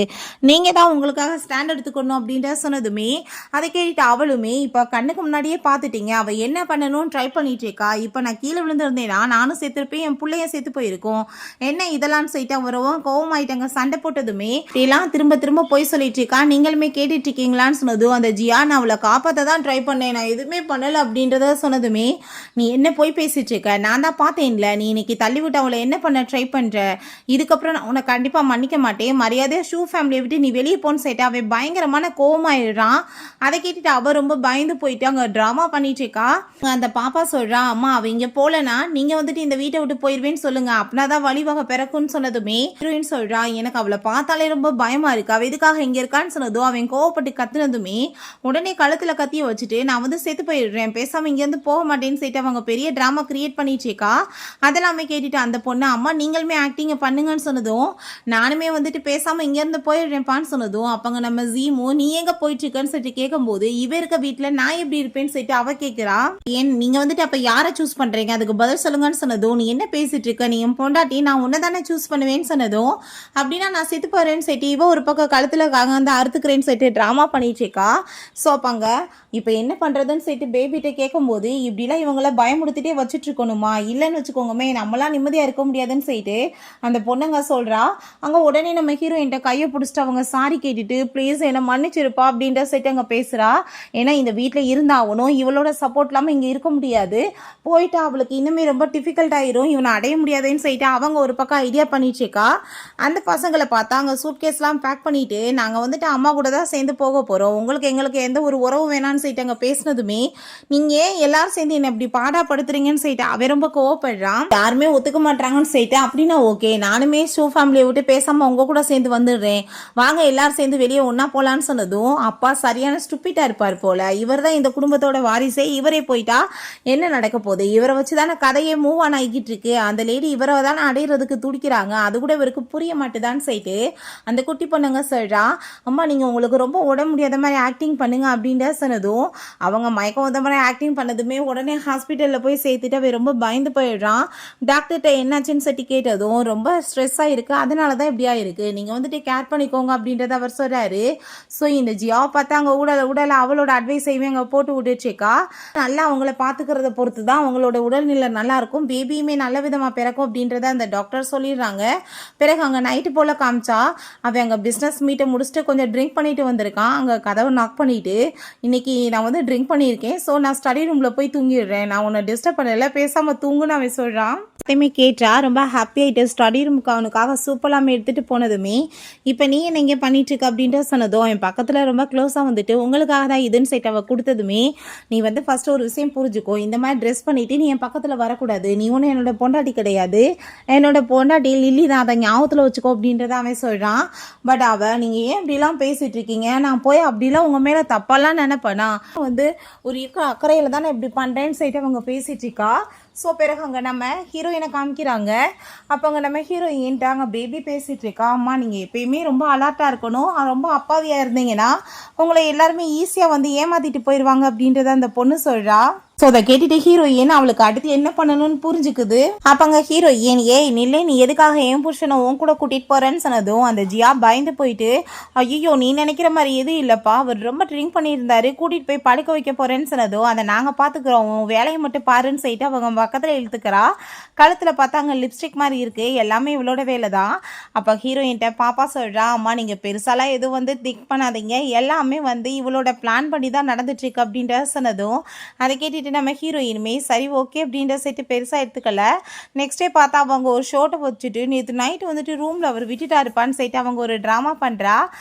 நீங்கள் தான் உங்களுக்காக ஸ்டாண்ட் எடுத்துக்கணும் அப்படின்ற சொன்னதுமே அதை கேட்டுட்டு அவளுமே இப்போ கண்ணுக்கு முன்னாடியே பார்த்துட்டீங்க அவள் என்ன பண்ணணும்னு ட்ரை பண்ணிட்டு இருக்கா, இப்போ நான் கீழே விழுந்திருந்தேன்னா நானும் சேர்த்துருப்பேன் என் பிள்ளைய சேர்த்து போயிருக்கோம், என்ன இதெல்லாம் சொல்லிட்டு அவரவும் கோவமாயிட்டாங்க. சண்டை போட்டதுமே இதெல்லாம் திரும்ப திரும்ப போய் சொல்லிட்டு இருக்கா, நீங்களுமே கேட்டுட்டு இருக்கீங்களான்னு சொன்னதும் அந்த ஜியா சொல்கிறா, நான் அவளை காப்பாற்ற தான் ட்ரை பண்ணேன், நான் எதுவுமே பண்ணலை அப்படின்றத சொன்னதுமே, நீ என்ன போய் பேசிட்டு இருக்க, நான் தான் பார்த்தேன்ல நீ இன்னைக்கு தள்ளிவிட்டு அவளை என்ன பண்ண ட்ரை பண்ணுற, இதுக்கப்புறம் நான் உன்னை கண்டிப்பாக மன்னிக்க மாட்டேன், மரியாதையாக ஷூ ஃபேமிலியை விட்டு நீ வெளியே போன்னு சொல்லிட்டு அவன் பயங்கரமான கோவமாயிடுறான். அதை கேட்டுட்டு அவள் ரொம்ப பயந்து போயிட்டு அங்கே ட்ராமா பண்ணிட்டு இருக்கா. அந்த பாப்பா சொல்கிறா, அம்மா அவள் இங்கே போகலன்னா நீங்கள் வந்துட்டு இந்த வீட்டை விட்டு போயிடுவேன்னு சொல்லுங்க, அப்படின்னா தான் வழிவகை பிறக்கும்னு சொன்னதுமே ஹீரோயின் சொல்கிறா, எனக்கு அவளை பார்த்தாலே ரொம்ப பயமாக இருக்கு, அவள் எதுக்காக இங்கே இருக்கான்னு சொன்னதும் அவன் கோவப்பட்டு கத்துனதுமே உடனே கழுத்தில் கத்திய வச்சுட்டு நான் வந்து செத்து போயிடுறேன், பேசாமல் இங்கேருந்து போக மாட்டேன்னு சொல்லிட்டு அவங்க பெரிய ட்ராமா கிரியேட் பண்ணிச்சேக்கா. அதெல்லாமே கேட்டுட்டு அந்த பொண்ணு, அம்மா நீங்களுமே ஆக்டிங்கை பண்ணுங்கன்னு சொன்னதும் நானுமே வந்துட்டு பேசாமல் இங்கேருந்து போயிடுறேன்ப்பான்னு சொன்னதும் அப்பங்க நம்ம ஜீமோ நீ எங்கே போயிட்டு இருக்கன்னு சொல்லிட்டு கேட்கும்போது இவ இருக்க வீட்டில் நான் எப்படி இருப்பேன்னு சொல்லிட்டு அவ கேட்குறா. ஏன் நீங்கள் வந்துட்டு அப்போ யாரை சூஸ் பண்ணுறீங்க, அதுக்கு பதில் சொல்லுங்கன்னு சொன்னதும் நீ என்ன பேசிட்டு இருக்க, நீ என் பொண்டாட்டி, நான் உன்னை தானே சூஸ் பண்ணுவேன்னு சொன்னதும் அப்படின்னா நான் செத்து போகிறேன்னு சொல்லிட்டு இவ ஒரு பக்கம் கழுத்தில் வந்து அறுத்துக்கிறேன்னு சொல்லிட்டு ட்ராமா பண்ணிட்டுருக்கா. ஸோ அப்பங்க இப்போ என்ன பண்ணுறதுன்னு சொல்லிட்டு பேபிகிட்ட கேட்கும்போது இப்படிலாம் இவங்கள பயமுடுத்திட்டே வச்சுட்டு இருக்கணுமா, இல்லைன்னு வச்சுக்கோங்கமே நம்மளாம் நிம்மதியாக இருக்க முடியாதுன்னு சொல்லிட்டு அந்த பொண்ணுங்க சொல்கிறா. அங்கே உடனே நம்ம ஹீரோயின்ட்ட கையை பிடிச்சிட்டு அவங்க சாரி கேட்டுட்டு ப்ளீஸ் என்னை மன்னிச்சிருப்பா அப்படின்ற சொல்லிட்டு அங்கே பேசுகிறா. ஏன்னா இந்த வீட்டில் இருந்தாகணும், இவளோட சப்போர்ட் இல்லாமல் இங்கே இருக்க முடியாது, போயிட்டா அவளுக்கு இன்னுமே ரொம்ப டிஃபிகல்ட் ஆயிரும், இவனை அடைய முடியாதுன்னு சொல்லிட்டு அவங்க ஒரு பக்கம் ஐடியா பண்ணிட்டுருக்கா. அந்த பசங்களை பார்த்தா அங்கே சூட்கேஸ்லாம் பேக் பண்ணிட்டு நாங்கள் வந்துட்டு அம்மா கூட தான் சேர்ந்து போக போகிறோம், உங்களுக்கு எங்களுக்கு எந்த ஒரு உறவு வேணான்னு சொல்லிட்டு அங்கே பேசினதுமே நீங்கள் எல்லாரும் சேர்ந்து என்னை இப்படி பாடாப்படுத்துறீங்கன்னு சொல்லிட்டு அவன் ரொம்ப கோவப்படுறான். யாருமே ஒத்துக்க மாட்டாங்கன்னு சொல்லிட்டு அப்படின்னா ஓகே நானுமே ஷூ ஃபேமிலியை விட்டு பேசாமல் உங்க கூட சேர்ந்து வந்துடுறேன், வாங்க எல்லாரும் சேர்ந்து வெளியே ஒன்றா போகலான்னு சொன்னதும் அப்பா சரியான ஸ்டூப்பிட்டாக இருப்பார் போல, இவர் தான் இந்த குடும்பத்தோட வாரிசே, இவரே போயிட்டா என்ன நடக்க போகுது, இவரை வச்சு தானே கதையே மூவ் ஆன் ஆகிட்டு இருக்கு, அந்த லேடி இவரை தானே அடையிறதுக்கு துடிக்கிறாங்க, அது கூட இவருக்கு புரிய மாட்டுதான்னு சொல்லிட்டு அந்த குட்டி பொண்ணுங்க சொல்கிறா. அம்மா நீங்கள் உங்களுக்கு ரொம்ப உடம்பு முடியாத மாதிரி ஆக்டிங் பண்ணுங்க அப்படின்ற சொன்னதும் அவங்க மயக்கம் வந்த மாதிரி ஆக்டிங் பண்ணதுமே உடனே ஹாஸ்பிட்டலில் போய் சேர்த்துட்டு அவன் ரொம்ப பயந்து போயிடுறான். டாக்டர்கிட்ட என்னாச்சுன்னு சொல்லி கேட்டதும் ரொம்ப ஸ்ட்ரெஸ்ஸாக இருக்குது, அதனால தான் இப்படியா இருக்குது, நீங்கள் வந்துட்டு கேர் பண்ணிக்கோங்க அப்படின்றத அவர் சொல்கிறாரு. ஸோ இந்த ஜியாவை பார்த்தா அங்கே உடலை அவளோட அட்வைஸையுமே அங்கே போட்டு விட்டுச்சேக்கா. நல்லா அவங்கள பார்த்துக்கிறத பொறுத்து தான் அவங்களோட உடல்நிலை நல்லாயிருக்கும், பேபியுமே நல்ல விதமாக பிறக்கும் அப்படின்றத அந்த டாக்டர் சொல்லிடுறாங்க. பிறகு அங்கே நைட்டு போல் காமிச்சா அவன் அங்கே பிஸ்னஸ் மீட்டை முடிச்சுட்டு கொஞ்சம் ட்ரிங்க் பண்ணிட்டு வந்திருக்கான். அங்கே கதவை நாக் பண்ணிவிட்டு இன்னைக்கு நான் வந்து ட்ரிங்க் பண்ணியிருக்கேன், ஸோ நான் ஸ்டடி ரூமில் போய் தூங்கிடுறேன், நான் உன்னை டிஸ்டர்ப் பண்ணல, பேசாமல் தூங்குன்னு அவன் சொல்கிறான். எல்லாத்தையுமே கேட்டா ரொம்ப ஹாப்பி ஆகிட்டு ஸ்டடி ரூமுக்கு அவனுக்காக சூப்பராமே எடுத்துகிட்டு போனதுமே இப்போ நீ என்ன இங்கே பண்ணிட்டுருக்க அப்படின்ட்டு சொன்னதும் என் பக்கத்தில் ரொம்ப க்ளோஸாக வந்துட்டு உங்களுக்காக தான் இதுன்னு சைட் அவள் கொடுத்ததுமே நீ வந்து ஃபஸ்ட்டு ஒரு விஷயம் புரிஞ்சுக்கோ, இந்த மாதிரி ட்ரெஸ் பண்ணிவிட்டு நீ என் பக்கத்தில் வரக்கூடாது, நீ ஒன்றும் என்னோட பொண்டாட்டி கிடையாது, என்னோட பொண்டாட்டி லில்லி தான், அதை ஞாபகத்தில் வச்சுக்கோ அப்படின்றத அவன் சொல்கிறான். பட் அவள் நீங்கள் ஏன் இப்படிலாம் பேசிகிட்டு இருக்கீங்க, நான் போய் அப்படிலாம் உங்கள் மேலே தப்பாலாம் நினைப்பேனா, வந்து ஒரு அக்கறையில் தான் நான் இப்படி பண்ணுறேன்னு சொல்லிட்டு அவங்க பேசிகிட்டு இருக்கா. ஸோ பிறகு அங்கே நம்ம ஹீரோயினை காமிக்கிறாங்க. அப்போ அங்கே நம்ம ஹீரோயின்ட்டு அங்கே பேபி பேசிகிட்டு இருக்கா. அம்மா நீங்கள் எப்பயுமே ரொம்ப அலர்ட்டாக இருக்கணும், ரொம்ப அப்பாவியாக இருந்தீங்கன்னா உங்களை எல்லாருமே ஈஸியாக வந்து ஏமாற்றிட்டு போயிடுவாங்க அப்படின்றத அந்த பொண்ணு சொல்கிறா. ஸோ அதை கேட்டுட்டு ஹீரோயின் அவளுக்கு அடுத்து என்ன பண்ணணும்னு புரிஞ்சுக்குது. அப்பங்க ஹீரோயின் ஏய் நில்லை, நீ எதுக்காக என் புருஷனை உன் கூட கூட்டிகிட்டு போகிறேன்னு சொன்னதும் அந்த ஜியா பயந்து போயிட்டு ஐயோ நீ நினைக்கிற மாதிரி எதுவும் இல்லைப்பா, அவர் ரொம்ப ட்ரிங்க் பண்ணியிருந்தாரு, கூட்டிகிட்டு போய் படுக்க வைக்க போகிறேன்னு சொன்னதும் அதை நாங்கள் பார்த்துக்குறோம், உன் வேலையை மட்டும் பாருன்னு சொல்லிட்டு அவங்க பக்கத்தில் இழுத்துக்கிறா. கழுத்தில் பார்த்தா அங்கே லிப்ஸ்டிக் மாதிரி இருக்குது, எல்லாமே இவளோட வேலை தான். அப்போ ஹீரோயின்ட்ட பாப்பா சொல்கிறா, அம்மா நீங்கள் பெருசாலாம் எதுவும் வந்து திங்க் பண்ணாதீங்க, எல்லாமே வந்து இவளோட பிளான் பண்ணி தான் நடந்துட்டுருக்கு அப்படின்ற சொன்னதும் அதை கேட்டுட்டு நம்ம ஹீரோயினுமே சரி ஓகே அப்படின்ற செட்டு பெருசாக எடுத்துக்கல. நெக்ஸ்ட் டே பார்த்தா அவங்க ஒரு ஷோட்டை வச்சுட்டு நேற்று நைட்டு வந்துட்டு ரூமில் அவர் விட்டுட்டா இருப்பான்னு சொல்லிட்டு அவங்க ஒரு ட்ராமா பண்ணுறா.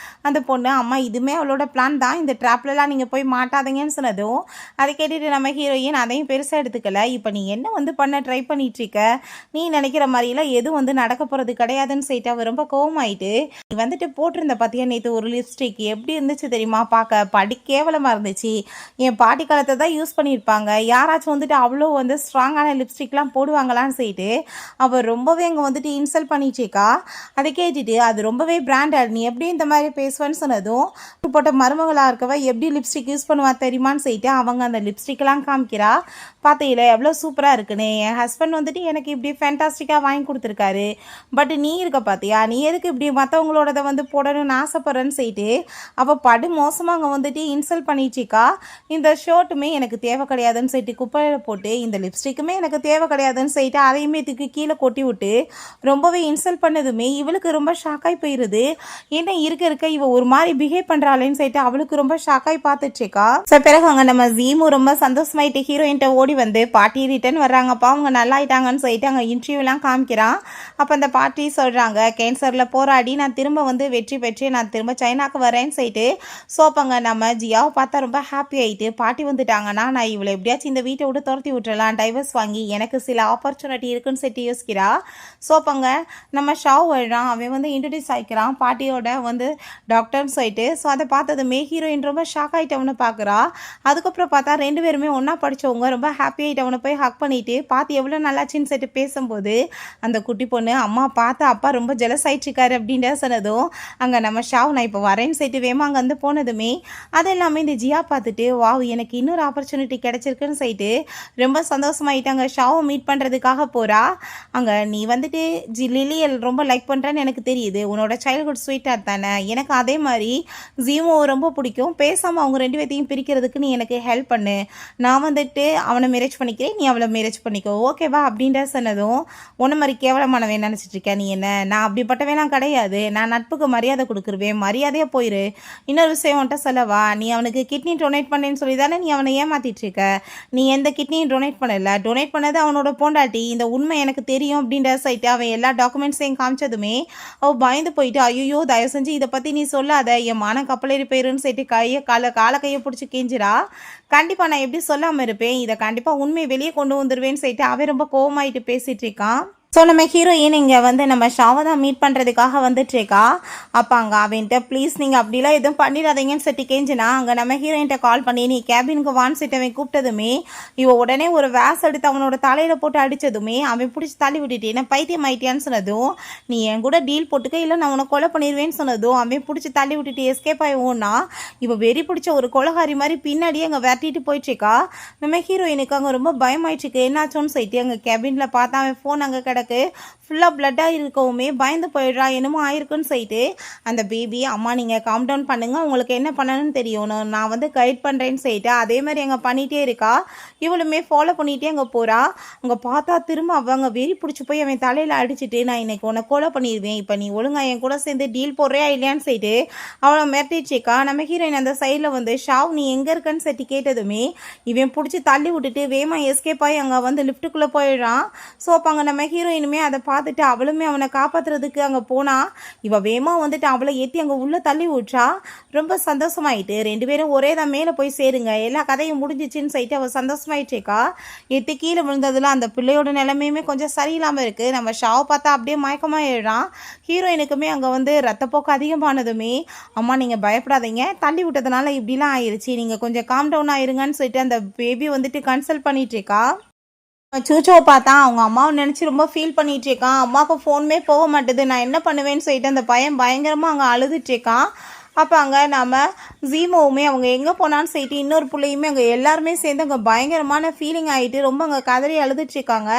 அந்த பொண்ணு அம்மா இதுவுமே அவளோட பிளான் தான், இந்த ட்ராப்லலாம் நீங்கள் போய் மாட்டாதீங்கன்னு சொன்னதும் அதை கேட்டுட்டு நம்ம ஹீரோயின் அதையும் பெருசாக எடுத்துக்கல. இப்போ நீ என்ன வந்து பண்ண ட்ரை பண்ணிகிட்ருக்க, நீ நினைக்கிற மாதிரிலாம் எதுவும் வந்து நடக்க போகிறது கிடையாதுன்னு சொல்லிட்டு அவர் ரொம்ப கோவமாயிட்டு நீ வந்துட்டு போட்டிருந்த பார்த்தியா நேற்று ஒரு லிப்ஸ்டிக் எப்படி இருந்துச்சு தெரியுமா, பார்க்க படி கேவலமாக இருந்துச்சு, என் பாட்டி காலத்தை தான் யூஸ் பண்ணியிருப்பாங்க, யாராச்சும் வந்துட்டு அவ்வளோ வந்து ஸ்ட்ராங்கான லிப்ஸ்டிக்லாம் போடுவாங்களான்னு சொல்லிட்டு அவர் ரொம்பவே அங்கே வந்துட்டு இன்சல்ட் பண்ணிச்சேக்கா. அதை கேட்டுட்டு அது ரொம்பவே பிராண்டட், நீ எப்படி இந்த மாதிரி பேசுவேன்னு சொன்னதும் போட்ட மருமகளாக இருக்கவ எப்படி லிப்ஸ்டிக் யூஸ் பண்ணுவா தெரியுமான்னு சொல்லிட்டு அவங்க அந்த லிப்ஸ்டிக்லாம் காமிக்கிறா. பார்த்தையில எவ்வளோ சூப்பராக இருக்குது. இருக்குன்னு. என் ஹஸ்பண்ட் வந்துட்டு எனக்கு இப்படி ஃபேண்டாஸ்டிக்காக வாங்கி கொடுத்துருக்காரு. பட் நீ இருக்க பார்த்தியா, நீ எதுக்கு இப்படி மற்றவங்களோடதை வந்து போடணும்னு ஆசைப்பட்றேன்னு சொல்லிட்டு அவள் படு மோசமாக அங்கே வந்துட்டு இன்சல்ட் பண்ணிச்சிக்கா. இந்த ஷர்ட்டுமே எனக்கு தேவை கிடையாதுன்னு சொல்லிட்டு குப்பையில் போட்டு, இந்த லிப்ஸ்டிக்குமே எனக்கு தேவை கிடையாதுன்னு சொல்லிட்டு அதையுமே தூக்கி கீழே கொட்டி விட்டு ரொம்பவே இன்சல்ட் பண்ணதுமே இவளுக்கு ரொம்ப ஷாக்காகி போயிடுது. ஏன்னா இருக்க இவ ஒரு மாதிரி பிஹேவ் பண்ணுறாளேன்னு சொல்லிட்டு அவளுக்கு ரொம்ப ஷாக்காகி பார்த்துச்சுக்கா. ஸோ பிறகு அங்கே நம்ம ஜீமு ரொம்ப சந்தோஷமாயிட்டு ஹீரோயின்ட்ட ஓடி வந்து பாட்டி ரிட்டர்ன் வர்றாங்கப்பா, அவங்க நல்லா ஆயிட்டாங்கன்னு சொல்லிட்டு அங்கே இன்டர்வியூலாம் காமிக்கிறான். அப்போ அந்த பாட்டி சொல்கிறாங்க, கேன்சரில் போராடி நான் திரும்ப வந்து வெற்றி பெற்று நான் திரும்ப சைனாக்கு வரேன்னு சொல்லிட்டு. ஸோ அப்போங்க நம்ம ஜியாவை பார்த்தா ரொம்ப ஹாப்பி ஆகிட்டு, பாட்டி வந்துட்டாங்கன்னா நான் இவளை எப்படியாச்சும் இந்த வீட்டை விட்டு துரத்தி விட்டுறலாம், டைவர்ஸ் வாங்கி எனக்கு சில ஆப்பர்ச்சுனிட்டி இருக்குன்னு சொல்லிட்டு யோசிக்கிறா. ஸோ அப்போங்க நம்ம ஷாவ் வர்றான், அவன் வந்து இன்ட்ரடியூஸ் ஆகிக்கிறான் பாட்டியோட வந்து டாக்டர்னு சொல்லிட்டு. ஸோ அதை பார்த்ததுமே ஹீரோயின் ரொம்ப ஷாக் ஆகிட்டு அவனை பார்க்குறா. அதுக்கப்புறம் பார்த்தா 2 பேருமே ஒன்றா படித்தவங்க ரொம்ப ஹாப்பி ஆகிட்டு அவனை போய் ஹக் பண்ணிவிட்டு பார்த்து எவ்வளோ நல்லாச்சின்னு சொல்லிட்டு பேசும்போது அந்த குட்டி பொண்ணு அம்மா பார்த்து அப்பா ரொம்ப ஜெலஸ் ஆகிட்ருக்காரு அப்படின்ற சொன்னதும் அங்கே நம்ம ஷாவ் நான் இப்போ வரேன்னு சொல்லிட்டு வேமா அங்கே வந்து போனதுமே அது எல்லாமே இந்த ஜியா பார்த்துட்டு வாவ் எனக்கு இன்னொரு ஆப்பர்ச்சுனிட்டி கிடச்சிருக்குன்னு சொல்லிட்டு ரொம்ப சந்தோஷமாயிட்டாங்க. ஷாவை மீட் பண்ணுறதுக்காக போகிறா. அங்கே நீ வந்துட்டு லிலியை ரொம்ப லைக் பண்ணுறேன்னு எனக்கு தெரியுது, உன்னோட சைல்ட்ஹுட் ஸ்வீட்டாக தானே, எனக்கு அதே மாதிரி ஜீமோ ரொம்ப பிடிக்கும், பேசாமல் அவங்க 2 பேர்த்தையும் பிரிக்கிறதுக்கு நீ எனக்கு ஹெல்ப் பண்ணு, நான் வந்துட்டு அவனை மேரேஜ் பண்ணிக்கிறேன், நீ அவளை மேரேஜ் பண்ணிக்கோ ஓகேவா அப்படின்ற சொன்னதும் ஒன்று மாதிரி கேவலமானவன் நினச்சிட்டு இருக்கேன் நீ என்ன, நான் அப்படிப்பட்டவேலாம் கிடையாது, நான் நட்புக்கு மரியாதை கொடுக்குருவேன், மரியாதையாக போயிரு. இன்னொரு விஷயம் உன்ட்ட சொல்லவா, நீ அவனுக்கு கிட்னி டொனேட் பண்ணேன்னு சொல்லி தானே நீ அவனை ஏமாத்திட்டு இருக்க, நீ எந்த கிட்னியும் டொனேட் பண்ணலை, டொனேட் பண்ணது அவனோட பொண்டாட்டி, இந்த உண்மை எனக்கு தெரியும் அப்படின்ற சைட்டு அவன் எல்லா டாக்குமெண்ட்ஸையும் காமிச்சதுமே அவள் பயந்து போயிட்டு ஐயோ தயவு செஞ்சு இதை பற்றி நீ சொல்லாத, என் மானம் கப்பலேறி போயிருன்னு சொல்லிட்டு காலை கையை பிடிச்சி கெஞ்சிரா. கண்டிப்பாக நான் எப்படி சொல்லாமல் இருப்பேன், இதை கண்டிப்பாக உண்மையை வெளியே கொண்டு வந்துடுவேன்னு சொல்லிட்டு அவன் ரொம்ப கோவமாயிட்டு பேசிகிட்டு இருக்கான். ஸோ நம்ம ஹீரோயின் இங்கே வந்து நம்ம ஷாவை தான் மீட் பண்ணுறதுக்காக வந்துட்டுருக்கா. அப்போ அங்கே அவன்கிட்ட ப்ளீஸ் நீங்கள் அப்படிலாம் எதுவும் பண்ணிடாதீங்கன்னு சொல்லிட்டு கேஞ்சினா அங்கே நம்ம ஹீரோயின்ட்ட கால் பண்ணி நீ கேபினுக்கு வான்னு சொல்லிட்டு அவன் கூப்பிட்டதுமே இவன் உடனே ஒரு வேஸ் எடுத்து அவனோட தலையில் போட்டு அடித்ததுமே அவன் பிடிச்சி தள்ளி விட்டுட்டு என்ன பைத்தியம் ஆயிட்டியான்னு சொன்னதும் நீ என் கூட டீல் போட்டுக்க இல்லை நான் உன்னை கொலை பண்ணிடுவேன்னு சொன்னதும் அவன் பிடிச்சி தள்ளி விட்டுட்டு எஸ்கேப் ஆகிவோன்னா இப்போ வெறி பிடிச்ச ஒரு கொலகாரி மாதிரி பின்னாடியே அங்கே விரட்டிட்டு போயிட்டுருக்கா. நம்ம ஹீரோயினுக்கு அங்கே ரொம்ப பயமாயிடுச்சுக்கு என்னாச்சோன்னு சொல்லிட்டு அங்கே கேபினில் பார்த்தா அவன் ஃபோன் அங்கே கிடக்கு ஃபுல்லாக பிளட்டாக இருக்கவுமே பயந்து போயிடுறா, என்னமோ ஆயிருக்குன்னு சொல்லிட்டு அந்த பேபி அம்மா நீங்கள் காம் டவுன் பண்ணுங்கள், உங்களுக்கு என்ன பண்ணணும்னு தெரியும், நான் வந்து கைட் பண்ணுறேன்னு சொல்லிட்டு அதே மாதிரி அங்கே பண்ணிகிட்டே இருக்கா. இவளுமே ஃபாலோ பண்ணிகிட்டே அங்கே போகிறா. அங்கே பார்த்தா திரும்ப அவங்க வெறி பிடிச்சி போய் அவன் தலையில் அடிச்சுட்டு நான் இன்னைக்கு உன்னை கொலை பண்ணிடுவேன், இப்போ நீ ஒழுங்கா என் கூட சேர்ந்து டீல் போடுறியா இல்லையான்னு சொல்லிட்டு அவளை மிரட்டிச்சிக்கா. நம்ம ஹீரோயின் அந்த சைடில் வந்து ஷாவ் நீ எங்கே இருக்கன்னு சொல்லிட்டு கேட்டதுமே இவன் பிடிச்சி தள்ளி விட்டுட்டு வேமா எஸ்கேப் ஆகி அங்கே வந்து லிஃப்ட்டுக்குள்ளே போயிடுறான். ஸோ அப்போ அங்கே நம்ம ஹீரோயினுமே அதை பார்த்துட்டு அவளுமே அவனை காப்பாற்றுறதுக்கு அங்கே போனா இவ வேமா வந்துட்டு அவளை ஏற்றி அங்கே உள்ளே தள்ளி விட்றா. ரொம்ப சந்தோஷமாயிட்டு 2 பேரும் ஒரே தான் மேலே போய் சேருங்க, எல்லா கதையும் முடிஞ்சிச்சின்னு சொல்லிட்டு அவள் சந்தோஷமாயிட்டேக்கா. எட்டு கீழே விழுந்ததுல அந்த பிள்ளையோட நிலைமையுமே கொஞ்சம் சரியில்லாமல் இருக்குது. நம்ம ஷாவை பார்த்தா அப்படியே மயக்கமாக எழுறான். ஹீரோயினுக்குமே அங்கே வந்து ரத்தப்போக்கு அதிகமானதுமே அம்மா நீங்கள் பயப்படாதீங்க, தள்ளி விட்டதுனால இப்படிலாம் ஆயிடுச்சு, நீங்கள் கொஞ்சம் காம் டவுன் ஆயிருங்கன்னு சொல்லிட்டு அந்த பேபி வந்துட்டு கன்சல்ட் பண்ணிட்டுருக்கா. சூச்சோவை பார்த்தா அவங்க அம்மாவை நினச்சி ரொம்ப ஃபீல் பண்ணிகிட்டு இருக்கான். அம்மாவுக்கு ஃபோனுமே போக மாட்டேது, நான் என்ன பண்ணுவேன்னு சொல்லிட்டு அந்த பையன் பயங்கரமாக அங்கே அழுதுட்டுருக்கான். அப்போ அங்கே நம்ம ஜீமோவுமே அவங்க எங்கே போனான்னு சொல்லிட்டு இன்னொரு பிள்ளையுமே அங்கே எல்லாருமே சேர்ந்து அங்கே பயங்கரமான ஃபீலிங் ஆகிட்டு ரொம்ப அங்கே கதறி அழுதுட்ருக்காங்க.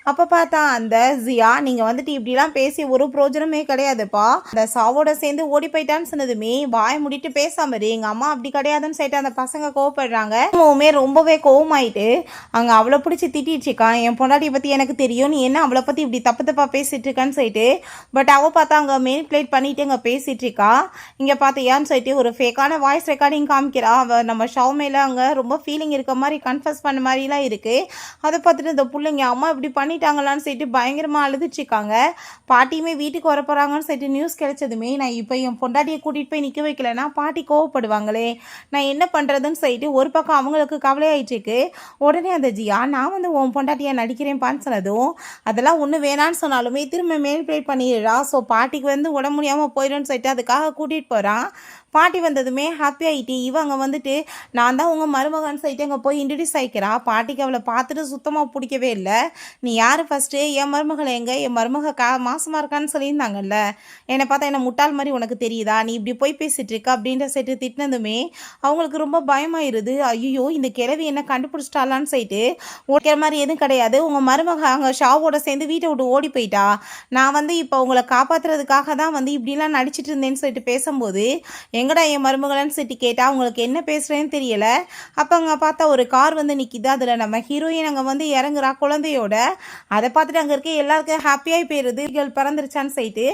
அப்போ பார்த்தா அந்த ஜியா நீங்கள் வந்துட்டு இப்படிலாம் பேசி ஒரு பிரோஜனமே கிடையாதுப்பா, அந்த சாவோட சேர்ந்து ஓடி போயிட்டான்னு சொன்னதுமே வாய் முடிட்டு பேசாமரு, எங்கள் அம்மா அப்படி கிடையாதுன்னு சொல்லிட்டு அந்த பசங்க கோவப்படுறாங்க. ஜீமோவுமே ரொம்பவே கோவமாயிட்டு அங்கே அவளை பிடிச்சி திட்டிருக்கான், என் பொண்டாட்டியை பற்றி எனக்கு தெரியும், நீ என்ன அவளை பற்றி இப்படி தப்பு தப்பாக பேசிகிட்டு இருக்கான்னு சொல்லிட்டு. பட் அவள் பார்த்தா அங்கே மேனிப்ளேட் பண்ணிட்டு அங்கே பேசிகிட்டு இருக்கா. இங்கே பார்த்து ஏன்னு சொல்லிட்டு ஒரு ஃபேக்கான வாய்ஸ் ரெக்கார்டிங் காமிக்கிறா. அவள் நம்ம ஷவ் மேலே அங்கே ரொம்ப ஃபீலிங் இருக்க மாதிரி கன்ஃபஸ் பண்ண மாதிரிலாம் இருக்குது. அதை பார்த்துட்டு இந்த பிள்ளைங்க அம்மா இப்படி பண்ணிட்டாங்களான்னு சொல்லிட்டு பயங்கரமாக அழுதுச்சிருக்காங்க. பாட்டியுமே வீட்டுக்கு வர போகிறாங்கன்னு சொல்லிட்டு நியூஸ் கிடைச்சதுமே நான் இப்போ என் பொண்டாட்டியை கூட்டிகிட்டு போய் நிற்க வைக்கலன்னா பாட்டி கோவப்படுவாங்களே, நான் என்ன பண்ணுறதுன்னு சொல்லிட்டு ஒரு பக்கம் அவங்களுக்கு கவலையாயிட்டுருக்கு. உடனே அந்த ஜியா நான் வந்து உன் பொண்டாட்டியை நடிக்கிறேன்ப்பான்னு சொன்னதும் அதெல்லாம் ஒன்று வேணான்னு சொன்னாலுமே திரும்ப மேல் ப்ளே பண்ணிடுறா. ஸோ பாட்டிக்கு வந்து உடம்பு முடியாமல் போயிடும்னு சொல்லிட்டு அதுக்காக கூட்டிகிட்டு போகிறான். பாட்டி வந்ததுமே ஹாப்பி ஆகிட்டு இவங்க வந்துட்டு நான் தான் உங்கள் மருமகன் சொல்லிட்டு அங்கே போய் இன்ட்ரடியூஸ் ஆகிக்கிறா. பாட்டிக்கு அவளை பார்த்துட்டு சுத்தமாக பிடிக்கவே இல்லை. நீ யார் ஃபஸ்ட்டு, என் மருமகளை எங்கே, என் மருமக மாசமாக இருக்கான்னு சொல்லியிருந்தாங்கல்ல, என்னை பார்த்தா என்ன முட்டாள் மாதிரி உனக்கு தெரியுதா, நீ இப்படி போய் பேசிகிட்டு இருக்க அப்படின்ற சொல்லிட்டு திட்டினதுமே அவங்களுக்கு ரொம்ப பயமாயிருது. ஐயோ இந்த கிழவி என்ன கண்டுபிடிச்சிட்டாலான்னு சொல்லிட்டு ஓடிக்கிற மாதிரி எதுவும் கிடையாது. உங்கள் மருமக அங்கே ஷாவோட சேர்ந்து வீட்டை விட்டு ஓடி போயிட்டா. நான் வந்து இப்போ உங்களை காப்பாற்றுறதுக்காக தான் வந்து இப்படிலாம் நடிச்சிட்டு இருந்தேன்னு சொல்லிட்டு பேசும்போது எங்கடா என் மருமகள்னு சொல்லிட்டு கேட்டால் அவங்களுக்கு என்ன பேசுகிறேன்னு தெரியலை. அப்போ அங்கே பார்த்தா ஒரு கார் வந்து நிற்கிது. அதில் நம்ம ஹீரோயின் அங்கே வந்து இறங்குறா குழந்தையோட. அதை பார்த்துட்டு அங்கே இருக்க எல்லாருக்கும் ஹாப்பியாகி போயிடுது. இவள் பிறந்துருச்சான்னு சொல்லிட்டு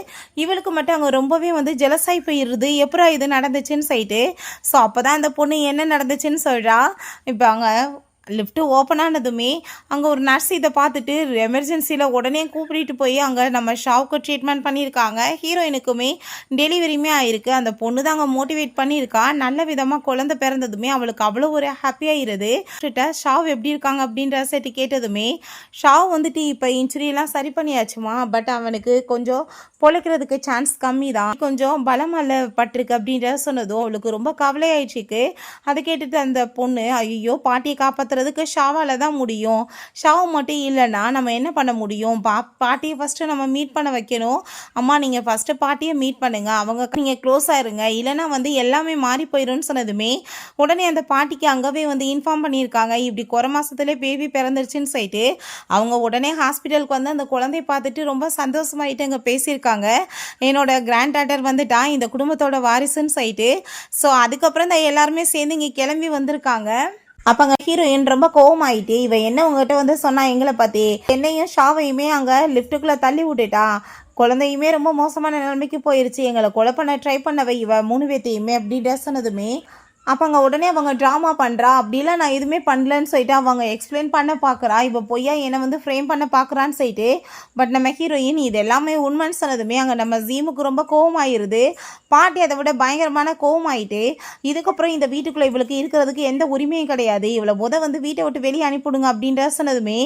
இவளுக்கு மட்டும் அங்கே ரொம்பவே வந்து ஜெலஸாகி போயிடுது. எப்போ இது நடந்துச்சுன்னு சொல்லிட்டு. ஸோ அப்போ தான் அந்த பொண்ணு என்ன நடந்துச்சுன்னு சொல்கிறா. இப்போ அங்கே லிஃப்ட்டு ஓப்பன் ஆனதுமே அங்கே ஒரு நர்ஸ் இதை பார்த்துட்டு எமர்ஜென்சியில் உடனே கூப்பிட்டு போய் அங்கே நம்ம ஷாவுக்கு ட்ரீட்மெண்ட் பண்ணியிருக்காங்க. ஹீரோயினுக்குமே டெலிவரியுமே ஆயிருக்கு. அந்த பொண்ணு தான் அங்கே மோட்டிவேட் பண்ணியிருக்கா. நல்ல விதமாக குழந்தை பிறந்ததுமே அவளுக்கு அவ்வளோ ஒரு ஹாப்பியாகிருது. ஷாவ் எப்படி இருக்காங்க அப்படின்ற செட்டு கேட்டதுமே ஷாவ் வந்துட்டு இப்போ இன்ஜுரியெல்லாம் சரி பண்ணியாச்சுமா, பட் அவனுக்கு கொஞ்சம் பொழைக்கிறதுக்கு சான்ஸ் கம்மி தான், கொஞ்சம் பலமல்ல பட்டிருக்கு அப்படின்ற சொன்னதும் அவளுக்கு ரொம்ப கவலையாயிடுச்சுக்கு. அதை கேட்டுட்டு அந்த பொண்ணு ஐயோ பாட்டியை காப்பாற்றுறதுக்கு ஷாவால் தான் முடியும், ஷாவ் மட்டும் இல்லைன்னா நம்ம என்ன பண்ண முடியும், பாட்டியை ஃபஸ்ட்டு நம்ம மீட் பண்ண வைக்கணும். அம்மா நீங்கள் ஃபஸ்ட்டு பாட்டியை மீட் பண்ணுங்கள், அவங்க நீங்கள் க்ளோஸ் ஆயிருங்க, இல்லைனா வந்து எல்லாமே மாறி போயிடும்னு சொன்னதுமே உடனே அந்த பாட்டிக்கு அங்கவே வந்து இன்ஃபார்ம் பண்ணியிருக்காங்க இப்படி குறை மாதத்துலேயே பேபி பிறந்துருச்சுன்னு சொல்லிட்டு. அவங்க உடனே ஹாஸ்பிட்டலுக்கு வந்து அந்த குழந்தைய பார்த்துட்டு ரொம்ப சந்தோஷமாயிட்டு அங்கே பேசியிருக்காங்க. என்னோட கிராண்ட் டாட்டர் வந்துட்டா இந்த குடும்பத்தோட வாரிசுன்னு சொல்லிட்டு. ஸோ அதுக்கப்புறம் தான் எல்லாருமே சேர்ந்து இங்கே கிளம்பி வந்திருக்காங்க. அப்போ அங்கே ஹீரோயின் ரொம்ப கோவமாயிட்டு இவன் என்ன உங்ககிட்ட வந்து சொன்னா எங்களை பற்றி, என்னையும் ஷாவையுமே அங்கே லிஃப்ட்டுக்குள்ளே தள்ளி விட்டுட்டா, குழந்தையுமே ரொம்ப மோசமான நிலைமைக்கு போயிடுச்சு, எங்களை கொலை பண்ண ட்ரை பண்ணவை இவ 3 பேர்த்தையுமே அப்படி சொன்னதுமே அப்போ அங்கே உடனே அவங்க ட்ராமா பண்ணுறா. அப்படிலாம் நான் எதுவுமே பண்ணலன்னு சொல்லிட்டு அவங்க எக்ஸ்பிளைன் பண்ண பார்க்குறா. இப்போ பொய்யா என்னை வந்து ஃப்ரேம் பண்ண பார்க்குறான்னு சொல்லிட்டு. பட் நம்ம ஹீரோயின் இது எல்லாமே உண்மைன்னு சொன்னதுமே அங்கே நம்ம ஜீமுக்கு ரொம்ப கோவமாயிருது. பாட்டி அதை விட பயங்கரமான கோவமாயிட்டு இதுக்கப்புறம் இந்த வீட்டுக்குள்ளே இவளுக்கு இருக்கிறதுக்கு எந்த உரிமையும் கிடையாது, இவளை வந்து வீட்டை விட்டு வெளியே அனுப்பிவிடுங்க அப்படின்ற சொன்னதுமே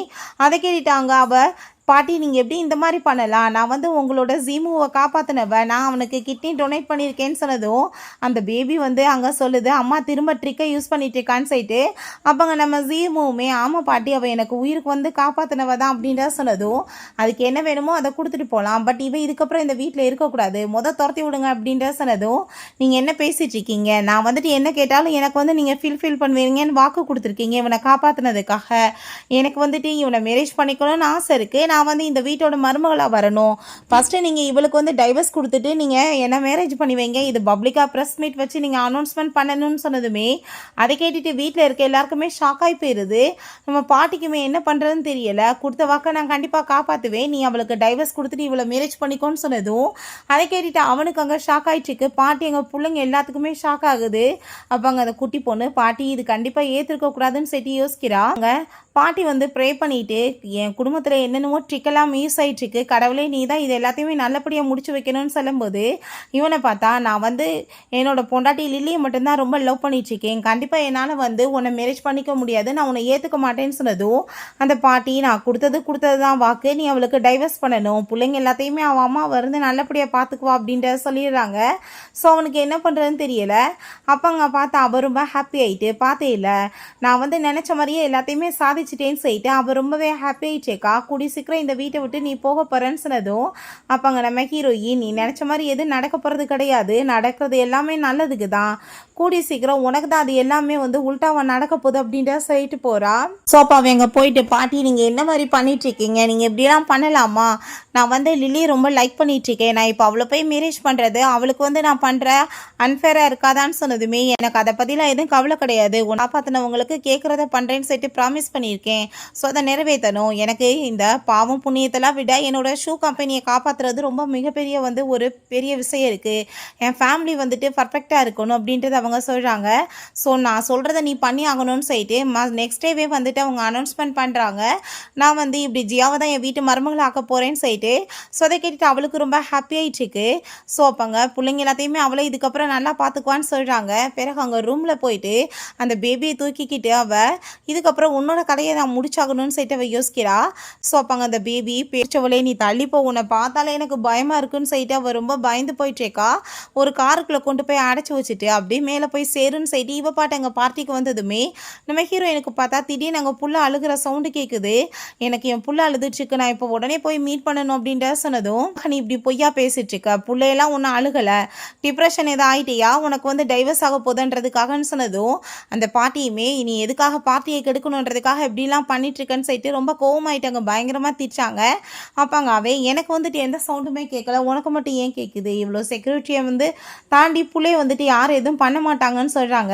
அதை கேட்டுட்டாங்க. அவள் பாட்டி நீங்கள் எப்படி இந்த மாதிரி பண்ணலாம், நான் வந்து உங்களோட ஜீமுவை காப்பாற்றினவன், நான் அவனுக்கு கிட்னி டொனேட் பண்ணியிருக்கேன்னு சொன்னதும் அந்த பேபி வந்து அங்கே சொல்லுது அம்மா திரும்ப ட்ரிக்கை யூஸ் பண்ணிட்டு இருக்கான்னு சொல்லிட்டு. அப்போங்க நம்ம ஜீமுவுமே ஆமாம் பாட்டி அவள் எனக்கு உயிருக்கு வந்து காப்பாற்றினவ தான் அப்படின்ற சொன்னதும் அதுக்கு என்ன வேணுமோ அதை கொடுத்துட்டு போகலாம், பட் இவன் இதுக்கப்புறம் இந்த வீட்டில் இருக்கக்கூடாது, துரத்தி விடுங்க அப்படின்ற சொன்னதும் நீங்கள் என்ன பேசிகிட்டு இருக்கீங்க, நான் வந்துட்டு என்ன கேட்டாலும் எனக்கு வந்து நீங்கள் ஃபீல் பண்ணுவீங்கன்னு வாக்கு கொடுத்துருக்கீங்க இவனை காப்பாற்றினதுக்காக, எனக்கு வந்துட்டு இவனை மேரேஜ் பண்ணிக்கணும்னு ஆசை இருக்குது, நான் வந்து இந்த வீட்டோட மருமகளாக வரணும், ஃபஸ்ட்டு நீங்கள் இவளுக்கு வந்து டைவர்ஸ் கொடுத்துட்டு நீங்கள் என்ன மேரேஜ் பண்ணி வைங்க, இது பப்ளிக்காக ப்ரெஸ் மீட் வச்சு நீங்கள் அனௌன்ஸ்மெண்ட் பண்ணணும்னு சொன்னதுமே அதை கேட்டுட்டு வீட்டில் இருக்க எல்லாருக்குமே ஷாக்காகி போயிடுது. நம்ம பாட்டிக்குமே என்ன பண்ணுறதுன்னு தெரியலை. கொடுத்த வாக்கை நான் கண்டிப்பாக காப்பாற்றுவேன், நீ அவளுக்கு டைவர்ஸ் கொடுத்துட்டு இவளை மேரேஜ் பண்ணிக்கோன்னு சொன்னதும் அதை கேட்டுட்டு அவனுக்கு அங்கே ஷாக் ஆகிட்டுருக்கு. பாட்டி எங்கள் பிள்ளைங்க எல்லாத்துக்குமே ஷாக் ஆகுது. அப்போ அங்கே அந்த குட்டி பொண்ணு பாட்டி இது கண்டிப்பாக ஏற்றுக்கக்கூடாதுன்னு சொல்லி யோசிக்கிறாங்க. பாட்டி வந்து ப்ரே பண்ணிவிட்டு என் குடும்பத்தில் என்னென்னமோ ட்ரிக்கெல்லாம் யூஸ் ஆகிட்டுருக்கு, கடவுளே நீ தான் இது எல்லாத்தையுமே நல்லபடியாக முடிச்சு வைக்கணும்னு சொல்லும்போது இவனை பார்த்தா நான் வந்து என்னோட பொண்டாட்டி லில்லியை மட்டும்தான் ரொம்ப லவ் பண்ணிகிட்ருக்கேன், கண்டிப்பாக என்னால் வந்து உன்னை மேரேஜ் பண்ணிக்க முடியாது, நான் உன்னை ஏற்றுக்க மாட்டேன்னு சொன்னதும் அந்த பாட்டி நான் கொடுத்தது தான் வாக்கு, நீ அவளுக்கு டைவர்ஸ் பண்ணணும், பிள்ளைங்க எல்லாத்தையுமே அவன் அம்மா வந்து நல்லபடியாக பார்த்துக்குவா அப்படின்ற சொல்லிடுறாங்க. ஸோ அவனுக்கு என்ன பண்ணுறதுன்னு தெரியலை. அப்போ அங்கே பார்த்தா அவள் ரொம்ப ஹாப்பி ஆகிட்டு பார்த்தே இல்லை நான் வந்து நினச்ச மாதிரியே எல்லாத்தையுமே சாதிச்சிட்டேன்னு சொல்லிட்டு அவள் ரொம்பவே ஹாப்பி ஆகிட்டேக்கா, கூடி சீக்கிரம் இந்த வீட்டை விட்டு நீ போக போகிறேன்னு சொன்னதும் அப்போ அங்கே நம்ம ஹீரோயின் நீ நினச்ச மாதிரி எதுவும் நடக்க போகிறது கிடையாது, நடக்கிறது எல்லாமே நல்லதுக்கு தான், கூடி சீக்கிரம் உனக்கு தான் அது எல்லாமே வந்து உள்டாவா நடக்க போகுது அப்படின்ற சொல்லிட்டு போகிறா. ஸோ அப்போ அவங்க போயிட்டு பாட்டி நீங்கள் என்ன மாதிரி பண்ணிகிட்ருக்கீங்க, நீங்கள் இப்படிலாம் பண்ணலாமா, நான் வந்து லில்லி ரொம்ப லைக் பண்ணிகிட்ருக்கேன், நான் இப்போ அவளை போய் மேரேஜ் பண்ணுறது அவளுக்கு வந்து நான் பண்ணுற அன்ஃபேராக இருக்காதான்னு சொன்னதுமே எனக்கு அதை பற்றிலாம் எதுவும் கவலை கிடையாது, காப்பாற்றினவங்களுக்கு கேட்குறத பண்ணுறேன்னு சொல்லிட்டு ப்ராமிஸ் பண்ணியிருக்கேன், ஸோ அதை நிறைவேற்றணும், எனக்கு இந்த பாவம் புண்ணியத்தெல்லாம் விட என்னோட ஷூ கம்பெனியை காப்பாற்றுறது ரொம்ப மிகப்பெரிய வந்து ஒரு பெரிய விஷயம் இருக்குது, என் ஃபேமிலி வந்துட்டு பர்ஃபெக்டாக இருக்கணும் அப்படின்றது அவங்க சொல்கிறாங்க. ஸோ நான் சொல்கிறத நீ பண்ணி ஆகணும்னு சொல்லிட்டு நெக்ஸ்ட் டேவே வந்துட்டு அவங்க அனௌன்ஸ்மெண்ட் பண்ணுறாங்க, நான் வந்து இப்படி ஜியாவை தான் என் வீட்டு மருமகளை ஆக்க போகிறேன்னு சொல்லிட்டு. ஸோ அதை கேட்டுட்டு அவளுக்கு ரொம்ப ஹாப்பி ஆகிட்டுருக்கு. ஸோ அப்போங்க பிள்ளைங்க எல்லாத்தையுமே அவளை இதுக்கப்புறம் நல்லா பார்த்துக்குவான்னு சொல்கிறாங்க. பிறகு அவங்க ரூமில் போயிட்டு அந்த பேபியை தூக்கிக்கிட்டு அவள் இதுக்கப்புறம் உன்னோட கதையை வேலையை நான் முடிச்சாகணும்னு சொல்லிட்டு அவள் யோசிக்கிறா. ஸோ அப்போ அங்கே அந்த பேபி பேச்சவளே நீ தள்ளி போ, உன்னை பார்த்தாலே எனக்கு பயமாக இருக்குன்னு சொல்லிட்டு அவள் ரொம்ப பயந்து போயிட்டுருக்கா. ஒரு காருக்குள்ளே கொண்டு போய் அடைச்சி வச்சுட்டு அப்படியே மேலே போய் சேருன்னு சொல்லிட்டு இவ பாட்டு எங்கள் பார்ட்டிக்கு வந்ததுமே நம்ம ஹீரோயினுக்கு பார்த்தா திடீர்னு அங்கே புள்ள அழுகிற சவுண்டு கேட்குது. எனக்கு என் புள்ள அழுதுட்டுருக்கு, நான் இப்போ உடனே போய் மீட் பண்ணணும் அப்படின்ற சொன்னதும் நீ இப்படி பொய்யா பேசிட்டு இருக்க, பிள்ளையெல்லாம் ஒன்றும் அழுகலை, டிப்ரெஷன் எதாவது ஆயிட்டியா, உனக்கு வந்து டைவர்ஸ் ஆக போதுன்றதுக்காகன்னு சொன்னதும் அந்த பாட்டியுமே நீ எதுக்காக பார்ட்டியை கெடுக்கணுன்றதுக்காக எப்படிலாம் பண்ணிட்டு இருக்கேன்னு சொல்லிட்டு ரொம்ப கோவமாயிட்டாங்க, பயங்கரமாக திட்டாங்க. அப்பாங்க எனக்கு வந்துட்டு எந்த சவுண்டுமே கேட்கல, உனக்கு மட்டும் ஏன் கேட்குது, இவ்வளோ செக்யூரிட்டியை வந்து தாண்டி பிள்ளைய வந்துட்டு யாரும் எதுவும் பண்ண மாட்டாங்கன்னு சொல்கிறாங்க.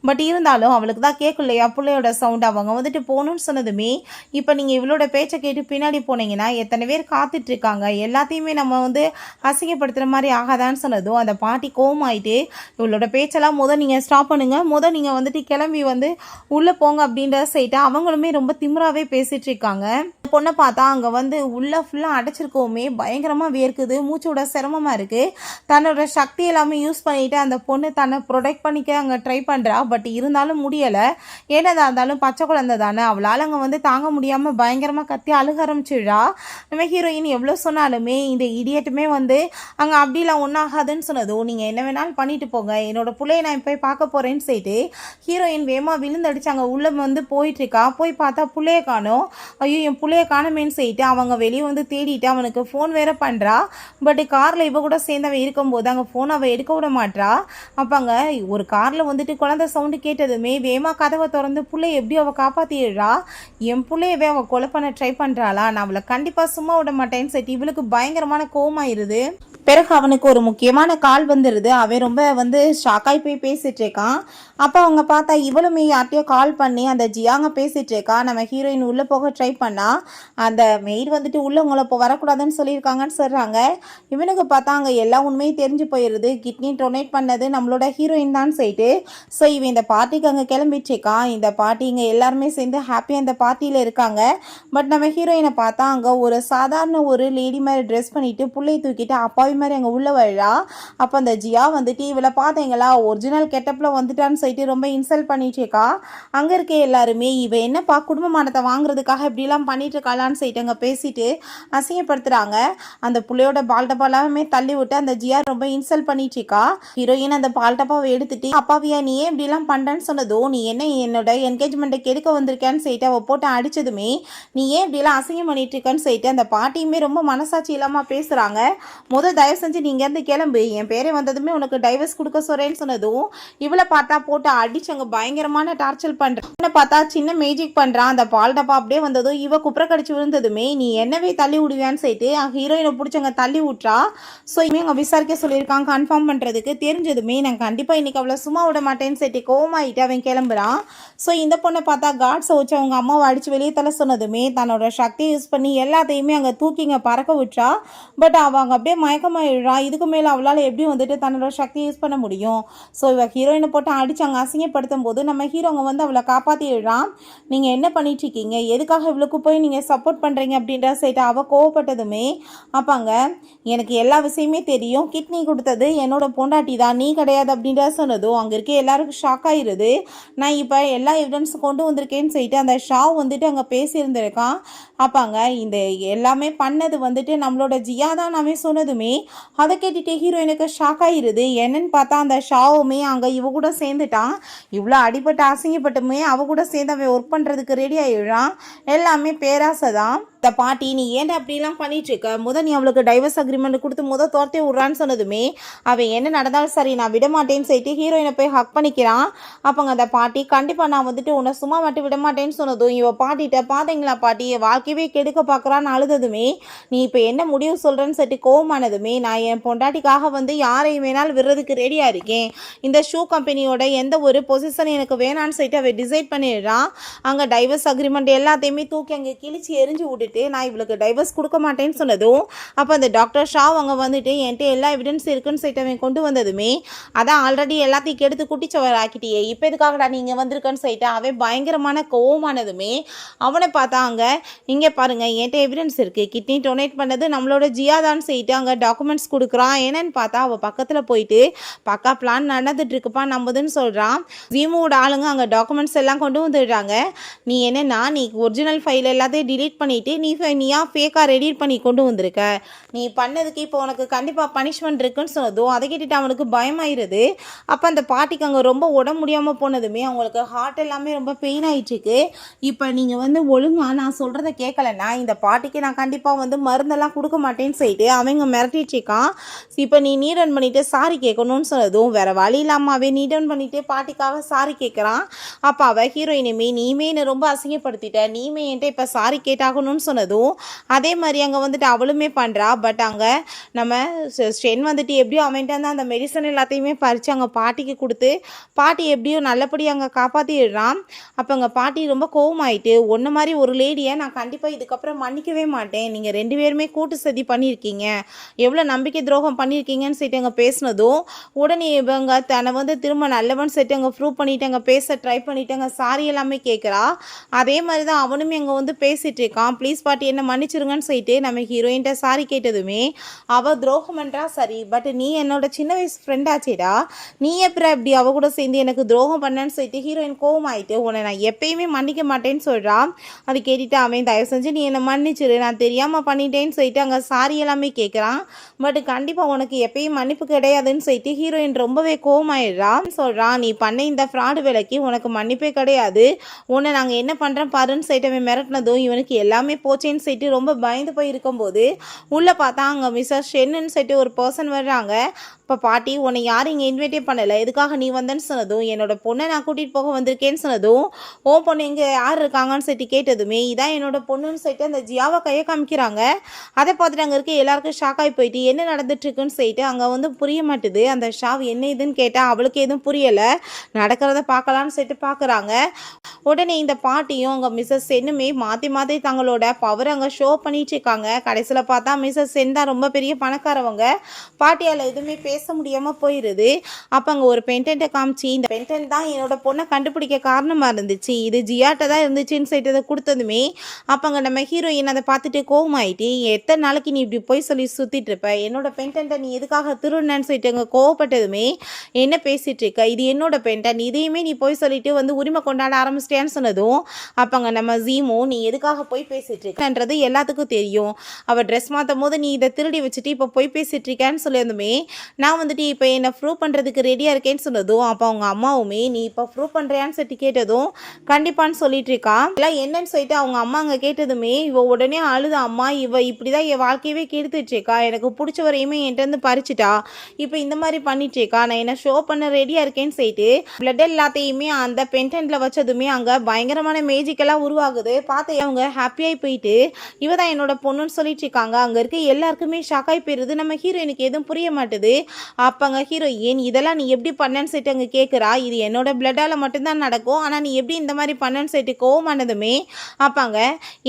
பட் இருந்தாலும் அவளுக்கு தான் கேட்கலையா பிள்ளையோட சவுண்டு. அவங்க வந்துட்டு போகணுன்னு சொன்னதுமே இப்போ நீங்கள் இவளோட பேச்சை கேட்டு பின்னாடி போனீங்கன்னா எத்தனை பேர் காத்துட்ருக்காங்க, எல்லாத்தையுமே நம்ம வந்து அசிங்கப்படுத்துகிற மாதிரி ஆகாதான்னு சொன்னதும் அந்த பாட்டி கோவமாயிட்டு இவளோட பேச்செல்லாம் நீங்கள் ஸ்டாப் பண்ணுங்கள், நீங்கள் வந்துட்டு கிளம்பி வந்து உள்ளே போங்க அப்படின்றத சொல்லிட்டு அவங்களுமே ரொம்ப திமிராகவே பேசிகிட்டு இருக்காங்க. பொண்ணை பார்த்தா அங்கே வந்து உள்ளே ஃபுல்லாக அடைச்சிருக்கோமே பயங்கரமாக வேர்க்குது, மூச்சோட சிரமமாக இருக்குது. தன்னோட சக்தி எல்லாமே யூஸ் பண்ணிவிட்டு அந்த பொண்ணு தன்னை ப்ரொடெக்ட் பண்ணிக்க அங்கே ட்ரை பண்ணுறா. பட் இருந்தாலும் முடியலை. ஏனதாக இருந்தாலும் பச்சை குழந்தை தானே, அவளால் அங்கே வந்து தாங்க முடியாமல் பயங்கரமாக கத்தி அழுக ஆரம்பிச்சிடுறா. நம்ம ஹீரோயின் எவ்வளோ சொன்னாலுமே இந்த இடியட்டுமே வந்து அங்கே அப்படிலாம் ஒன்றாகாதுன்னு சொன்னதும் நீங்கள் என்ன வேணாலும் பண்ணிட்டு போங்க, என்னோட பிள்ளையை நான் போய் பார்க்க போகிறேன்னு சொல்லிட்டு ஹீரோயின் வேகமாக விழுந்தடிச்சு அங்கே உள்ளே வந்து போயிட்டுருக்கா. போய் பார்த்தா பிள்ளைய காணோம். ஐயோ என் பிள்ளைய காணமேன்னு சொல்லிட்டு அவங்க வெளியே வந்து தேடிட்டு அவனுக்கு ஃபோன் வேற பண்ணுறா. பட் காரில் இவ கூட சேர்ந்தவன் இருக்கும்போது அங்கே ஃபோன் அவள் எடுக்க விட மாட்டா. அப்போ அங்கே ஒரு காரில் வந்துட்டு குழந்தை சவுண்டு கேட்டதுமே வேகமாக கதவை திறந்து பிள்ளைய எப்படி அவள் காப்பாற்றிடுறா. என் பிள்ளையவே அவள் கொலை பண்ண ட்ரை பண்ணுறாளா, நான் அவளை கண்டிப்பாக சும்மா விட மாட்டேன்னு சொல்லிட்டு இவளுக்கு பயங்கரமான கோவமாயிருது. பிறகு அவனுக்கு ஒரு முக்கியமான கால் வந்துடுது. அவன் ரொம்ப வந்து ஷாக்காகி போய் பேசிகிட்டு இருக்கான். அப்போ அவங்க பார்த்தா இவளுமே யார்ட்டையோ கால் பண்ணி அந்த ஜியாங்க பேசிகிட்டு இருக்கா. நம்ம ஹீரோயின் உள்ளே போக ட்ரை பண்ணா அந்த மெய்டு வந்துட்டு உள்ளே உங்களை இப்போ வரக்கூடாதுன்னு சொல்லியிருக்காங்கன்னு சொல்கிறாங்க. இவனுக்கு பார்த்தா அங்கே எல்லா உண்மையும் தெரிஞ்சு போயிடுது, கிட்னி டொனேட் பண்ணது நம்மளோட ஹீரோயின் தான் சொல்லிட்டு. ஸோ இவன் இந்த பார்ட்டிக்கு அங்கே கிளம்பிட்டுருக்கான். இந்த பார்ட்டி இங்கே எல்லாருமே சேர்ந்து ஹாப்பியாக இந்த பார்ட்டியில் இருக்காங்க. பட் நம்ம ஹீரோயினை பார்த்தா அங்கே ஒரு சாதாரண ஒரு லேடி மாதிரி ட்ரெஸ் பண்ணிவிட்டு பிள்ளையை தூக்கிட்டு அப்பாவி மாதிரி அங்கே உள்ள வரா. அப்போ அந்த ஜியா வந்துட்டு இவளை பார்த்தீங்களா ஒரிஜினல் கெட்டப்பில் வந்துட்டான்னு சொல்லிட்டு ரொம்ப இன்சல்ட் பண்ணிட்டு இருக்கா. அங்கே இருக்க எல்லாருமே இவ என்னப்பா குடும்பமானத்தை வாங்குறதுக்காக இப்படிலாம் பண்ணிட்டு இருக்காளான்னு சொல்லிட்டு அங்கே பேசிட்டு அசிங்கப்படுத்துறாங்க. அந்த பிள்ளையோட பால் டப்பா எல்லாமே தள்ளி விட்டு அந்த ஜியா ரொம்ப இன்சல்ட் பண்ணிட்டு இருக்கா. ஹீரோயின் அந்த பால் டப்பாவை எடுத்துட்டு அப்பாவியா நீ ஏன் இப்படிலாம் பண்ணுறேன்னு சொன்னதும் நீ என்ன என்னோட என்கேஜ்மெண்ட்டை கெடுக்க வந்திருக்கேன்னு சொல்லிட்டு அவள் போட்டு அடிச்சதுமே நீ ஏன் இப்படிலாம் அசிங்கம் பண்ணிட்டு இருக்கேன்னு சொல்லிட்டு அந்த பாட்டியுமே ரொம்ப மனசாட்சி இல்லாமல் பேசுகிறாங்க. தயவு செஞ்சு நீங்க இருந்து கிளம்பு, என் பேரை வந்ததுமே உனக்கு டைவர்ஸ் கொடுக்க சொல்றேன்னு சொன்னதும் இவளை பார்த்தா போட்டு அடிச்சவங்க பயங்கரமான டார்ச்சர் பண்றான். பார்த்தா சின்ன மேஜிக் பண்றான். அந்த பால் டப்பா அப்படியே வந்ததும் இவ குப்புற கடிச்சு விழுந்ததுமே நீ என்னவே தள்ளி விடுவியான்னு சொல்லிட்டு ஹீரோயினை பிடிச்சவங்க தள்ளி விட்டுறா. ஸோ இவங்க அவங்க விசாரிக்க சொல்லியிருக்காங்க கன்ஃபார்ம் பண்றதுக்கு. தெரிஞ்சதுமே நான் கண்டிப்பா இன்னைக்கு அவளை சும்மா விட மாட்டேன்னு சொல்லிட்டு கோவமாயிட்டு அவன் கிளம்புறான். ஸோ இந்த பொண்ணை பார்த்தா காட்ஸை வச்சு அவங்க அம்மாவை அடிச்சு வெளியே தலை சொன்னதுமே தன்னோட சக்தியை யூஸ் பண்ணி எல்லாத்தையுமே அங்கே தூக்கிங்க பறக்க விட்டுறா. பட் அவங்க அப்படியே மயக்கமாயிடுறா. இதுக்கு மேலே அவளால் எப்படி வந்துட்டு தன்னோட சக்தியை யூஸ் பண்ண முடியும். ஸோ இவ ஹீரோயினை போட்டு அடிச்சு அங்கே அசிங்கப்படுத்தும் போது நம்ம ஹீரோங்க வந்து அவளை காப்பாற்றிடுறான். நீங்கள் என்ன பண்ணிட்டு இருக்கீங்க, எதுக்காக இவளுக்கு போய் நீங்கள் சப்போர்ட் பண்ணுறீங்க அப்படின்ற சைட்டு அவள் கோவப்பட்டதுமே அப்பாங்க எனக்கு எல்லா விஷயமே தெரியும், கிட்னி கொடுத்தது என்னோட பொண்டாட்டி தான், நீ கிடையாது அப்படின்ற சொன்னதும் அங்கே இருக்க எல்லாருக்கும் ஷாக் ஆகிடுது. நான் இப்போ எல்லா எவிடன்ஸும் கொண்டு வந்திருக்கேன்னு சொல்லிட்டு அந்த ஷாவ் வந்துட்டு அங்கே பேசியிருந்திருக்கான். அப்பாங்க இந்த எல்லாமே பண்ணது வந்துட்டு நம்மளோட ஜியா தான் நாமே சொன்னதுமே அதை கேட்டுட்டு ஹீரோயினுக்கு ஷாக் ஆகிடுது. என்னன்னு பார்த்தா அந்த ஷாவுமே அங்கே இவ கூட சேர்ந்துட்டான். இவ்வளோ அடிபட்டு அசிங்கப்பட்டுமே அவ கூட சேர்ந்து அவன் ஒர்க் பண்ணுறதுக்கு ரெடி ஆகிடுறான். எல்லாமே பேராசை தான். இந்த பாட்டி நீ ஏன்டா அப்படிலாம் பண்ணிட்டு இருக்க, நீ அவளுக்கு டைவர்ஸ் அக்ரிமெண்ட் கொடுத்து தோர்த்தே விட்றான்னு சொன்னதுமே அவன் என்ன நடந்தாலும் சரி நான் விட மாட்டேன்னு சொல்லிட்டு ஹீரோயினை போய் ஹக் பண்ணிக்கிறான். அப்போங்க அந்த பாட்டி கண்டிப்பாக நான் வந்துட்டு உன்னை சும்மா மட்டும் விட மாட்டேன்னு சொன்னதும் இவ பாட்டிகிட்ட பார்த்தீங்களா பாட்டி வாழ்க்கையே கெடுக்க பார்க்குறான்னு அழுததுமே நீ இப்போ என்ன முடிவு சொல்கிறேன்னு சொல்லிட்டு கோவமானதுமே நான் என் பொண்டாட்டிக்காக வந்து யாரையும் வேணாலும் விடுறதுக்கு ரெடியாக இருக்கேன், இந்த ஷூ கம்பெனியோட எந்த ஒரு பொசிஷன் எனக்கு வேணான்னு சொல்லிட்டு அவன் டிசைட் பண்ணிடுறான். அங்கே டைவர்ஸ் அக்ரிமெண்ட் எல்லாத்தையுமே தூக்கி அங்கே கிழிச்சு எரிஞ்சு விட்டுட்டு நான் இவளுக்கு டைவர்ஸ் கொடுக்க மாட்டேன்னு சொன்னதும் அப்போ அந்த டாக்டர் ஷா அவங்க வந்துட்டு என்கிட்ட எல்லா எவிடன்ஸ் இருக்குன்னு சொல்லிட்டு அவன் கொண்டு வந்ததுமே அதான் ஆல்ரெடி எல்லாத்தையும் கெடுத்து குட்டிச்சவர் ஆக்கிட்டியே, இப்போ எதுக்காகடா நீங்கள் வந்திருக்கன்னு சொல்லிட்டு அவன் பயங்கரமான கோவமானதுமே அவனை பார்த்தாங்க. இங்கே பாருங்க என்கிட்ட எவிடன்ஸ் இருக்குது, கிட்னி டொனேட் பண்ணது நம்மளோட ஜியாதான்னு சொல்லிட்டு அங்கே டாக்குமெண்ட்ஸ் கொடுக்குறான். என்னன்னு பார்த்தா அவள் பக்கத்தில் போயிட்டு பக்கா பிளான் நடந்துட்டு இருக்குப்பா நம்புதுன்னு சொல்கிறான். ஜீமோட ஆளுங்க அங்கே டாக்குமெண்ட்ஸ் எல்லாம் கொண்டு வந்துடுறாங்க. நீ என்னன்னா நீ ஒரிஜினல் ஃபைல் எல்லாத்தையும் டிலீட் பண்ணிவிட்டு நீயா ஃபேக்காக ரெடிட் பண்ணி கொண்டு வந்திருக்க. நீ பண்ணதுக்கு இப்போ உனக்கு கண்டிப்பாக பனிஷ்மெண்ட் இருக்குன்னு சொன்னதும் அதை கேட்டுட்டு அவனுக்கு பயமாயிருது. அப்போ அந்த பாட்டிக்கு அங்கே ரொம்ப உடம்பு முடியாமல் போனதுமே அவங்களுக்கு ஹார்ட் எல்லாமே ரொம்ப பெயின் ஆகிட்டுருக்கு. இப்போ நீங்கள் வந்து ஒழுங்காக நான் சொல்கிறத கேட்கலன்னா இந்த பாட்டிக்கு நான் கண்டிப்பாக வந்து மருந்தெல்லாம் கொடுக்க மாட்டேன்னு சொல்லிட்டு அவங்க மிரட்டிச்சிருக்கான். இப்போ நீ நீட் டவுன் பண்ணிவிட்டு சாரி கேட்கணும்னு சொன்னதும் வேறு வழி இல்லாமல் அவன் நீட் டவுன் பண்ணிவிட்டு பாட்டிக்காக சாரி கேட்குறான். அப்போ அவள் ஹீரோயினுமே நீமே என்னை ரொம்ப அசிங்கப்படுத்திட்ட, நீமே என்கிட்ட இப்போ சாரி கேட்டாகணும்னு சொன்னதும் அதே மாதிரி அங்கே வந்துட்டு அவளுமே பண்ணுறா. பட் அங்கே நம்ம ஸ்டென் வந்துட்டு எப்படியோ அவன்கிட்ட வந்து அந்த மெடிசன் எல்லாத்தையுமே பறித்து அங்கே பாட்டிக்கு கொடுத்து பாட்டி எப்படியோ நல்லபடி அங்கே காப்பாற்றிடுறான். அப்போ அங்கே பாட்டி ரொம்ப கோவமாயிட்டு ஒன்று மாதிரி ஒரு லேடியை நான் கண்டிப்பாக இதுக்கப்புறம் மன்னிக்கவே மாட்டேன், நீங்கள் 2 பேருமே கூட்டு சதி பண்ணியிருக்கீங்க, எவ்வளோ நம்பிக்கை துரோகம் பண்ணியிருக்கீங்கன்னு சொல்லிட்டு அங்கே பேசினதும் உடனே இவங்க தன்னை வந்து திரும்ப நல்லவன் சொல்லிட்டு அங்கே ப்ரூவ் பண்ணிட்டு அங்கே பேச ட்ரை பண்ணிட்டு அங்கே சாரி எல்லாமே கேட்குறா. அதே மாதிரி தான் அவனுமே அங்கே வந்து பேசிகிட்டு இருக்கான். ப்ளீஸ் பாட்டி என்ன மன்னிச்சிருங்கன்னு சொல்லிட்டு நம்ம ஹீரோயின்ட்ட சாரி கேட்டதுமே அவள் துரோகம் பண்ணுறா. சரி, பட் நீ என்னோட சின்ன வயசு ஃப்ரெண்டாச்சேடா, நீ எப்படி அப்படி அவ கூட சேர்ந்து எனக்கு துரோகம் பண்ணேன்னு சொல்லிட்டு ஹீரோயின் கோவம் ஆகிட்டு உன்னை நான் எப்பயுமே மன்னிக்க மாட்டேன்னு சொல்கிறான். அது கேட்டுட்டு அவன் தயவு செஞ்சு நீ என்னை மன்னிச்சிரு, நான் தெரியாமல் பண்ணிட்டேன்னு சொல்லிட்டு அங்கே சாரி எல்லாமே கேட்குறான். பட் கண்டிப்பாக உனக்கு எப்பயும் மன்னிப்பு கிடையாதுன்னு சொல்லிட்டு ஹீரோயின் ரொம்பவே கோவமாயிடுறான். சொல்கிறான் நீ பண்ண இந்த ஃப்ராடு வேலைக்கு உனக்கு மன்னிப்பே கிடையாது, உன்னை நாங்கள் என்ன பண்ணுறோம் பாருன்னு சொல்லிட்டு அவன் மிரட்டினதும் இவனுக்கு எல்லாமே போச்சேன்னு சொல்லிட்டு ரொம்ப பயந்து போய் இருக்கும்போது உள்ளே பார்த்தா அங்கே மிஸ்ஸஸ் ஷென்னு சொல்லிட்டு ஒரு பர்சன் வர்றாங்க. இப்போ பாட்டி உன்னை யாரும் இங்கே இன்வைட்டே பண்ணலை, எதுக்காக நீ வந்தேன்னு சொன்னதும் என்னோட பொண்ணை நான் கூட்டிகிட்டு போக வந்திருக்கேன்னு சொன்னதும் ஓ பொண்ணு இங்கே யார் இருக்காங்கன்னு சொல்லிட்டு கேட்டதுமே இதான் என்னோட பொண்ணுன்னு சொல்லிட்டு அந்த ஜியாவை கையை காமிக்கிறாங்க. அதை பார்த்துட்டு அங்கே இருக்க எல்லாருக்கும் ஷாக் ஆகி போயிட்டு என்ன நடந்துட்டுருக்குன்னு சொல்லிட்டு அங்கே வந்து புரிய மாட்டுது. அந்த ஷாவ் என்ன இதுன்னு கேட்டால் அவளுக்கு எதுவும் புரியலை, நடக்கிறத பார்க்கலான்னு சொல்லிட்டு பார்க்குறாங்க. உடனே இந்த பாட்டியும் அங்கே மிஸ்ஸஸ் சென்னுமே மாற்றி மாற்றி தங்களோட பவர் அங்கே ஷோ பண்ணிட்டு இருக்காங்க. கடைசியில் பார்த்தா மிஸ்ஸஸ் சென் தான் ரொம்ப பெரிய பணக்காரவங்க, பாட்டியால் எதுவுமே பேச முடியாமல் போயிடுது. அப்போ அங்கே ஒரு பென்டென்ட்டை காமிச்சு இந்த பென்டென்ட் தான் என்னோட பொண்ணை கண்டுபிடிக்க காரணமாக இருந்துச்சு, இது ஜியாட்ட தான் இருந்துச்சுன்னு சொல்லிட்டு அதை கொடுத்ததுமே அப்போ அங்கே நம்ம ஹீரோயின் அதை பார்த்துட்டு கோவமாயிட்டு எத்தனை நாளைக்கு நீ இப்படி போய் சொல்லி சுற்றிட்டு இருப்ப, என்னோட பென்டென்ட்டை நீ எதுக்காக திருடுனேன்னு சொல்லிட்டு அங்கே கோவப்பட்டதுமே என்ன பேசிகிட்டு இருக்க, இது என்னோட பென்டென்ட், இதையுமே நீ போய் சொல்லிட்டு வந்து உரிமை கொண்டாட ஆரம்பிச்சிட்டேன்னு சொன்னதும் அப்போ அங்கே நம்ம ஜீமோ நீ எதுக்காக போய் பேசிகிட்டு இருக்கன்றது எல்லாத்துக்கும் தெரியும், அவள் ட்ரெஸ் மாற்றும் போது நீ இதை திருடி வச்சுட்டு இப்போ போய் பேசிகிட்டு இருக்கேன்னு சொல்லியிருந்துமே நான் வந்துட்டு இப்போ என்னை ப்ரூவ் பண்ணுறதுக்கு ரெடியாக இருக்கேன்னு சொன்னதும் அப்போ அவங்க அம்மாவுமே நீ இப்போ ப்ரூவ் பண்ணுறியான்னு சொல்லிட்டு கேட்டதும் கண்டிப்பான்னு சொல்லிட்டு இருக்கா. எல்லாம் என்னன்னு சொல்லிட்டு அவங்க அம்மா அங்கே கேட்டதுமே இவ உடனே அழுது அம்மா இவ இப்படி தான் என் வாழ்க்கையவே கெடுத்துட்ருக்கா, எனக்கு பிடிச்சவரையுமே என்கிட்ட பறிச்சுட்டா, இப்போ இந்த மாதிரி பண்ணிட்டுருக்கா, நான் என்ன ஷோ பண்ண ரெடியாக இருக்கேன்னு சொல்லிட்டு பிளட் எல்லாத்தையுமே அந்த பென்டென்ட்டில் வச்சதுமே அங்கே பயங்கரமான மேஜிக்கெல்லாம் உருவாகுது. பார்த்து அவங்க ஹாப்பியாகி போயிட்டு இவ தான் என்னோட பொண்ணுன்னு சொல்லிட்டு இருக்காங்க. அங்கே இருக்க எல்லாருக்குமே ஷாக்காகி போயிடுது. நம்ம ஹீரோயினுக்கு எதுவும் புரிய மாட்டுது. அப்போங்க ஹீரோயின் இதெல்லாம் நீ எப்படி பண்ணேன்னு சொல்லிட்டு அங்கே கேட்குறா. இது என்னோட பிளட்டால் மட்டும்தான் நடக்கும், ஆனால் நீ எப்படி இந்த மாதிரி பண்ணேன்னு சொல்லிட்டு கோவமானதுமே அப்பாங்க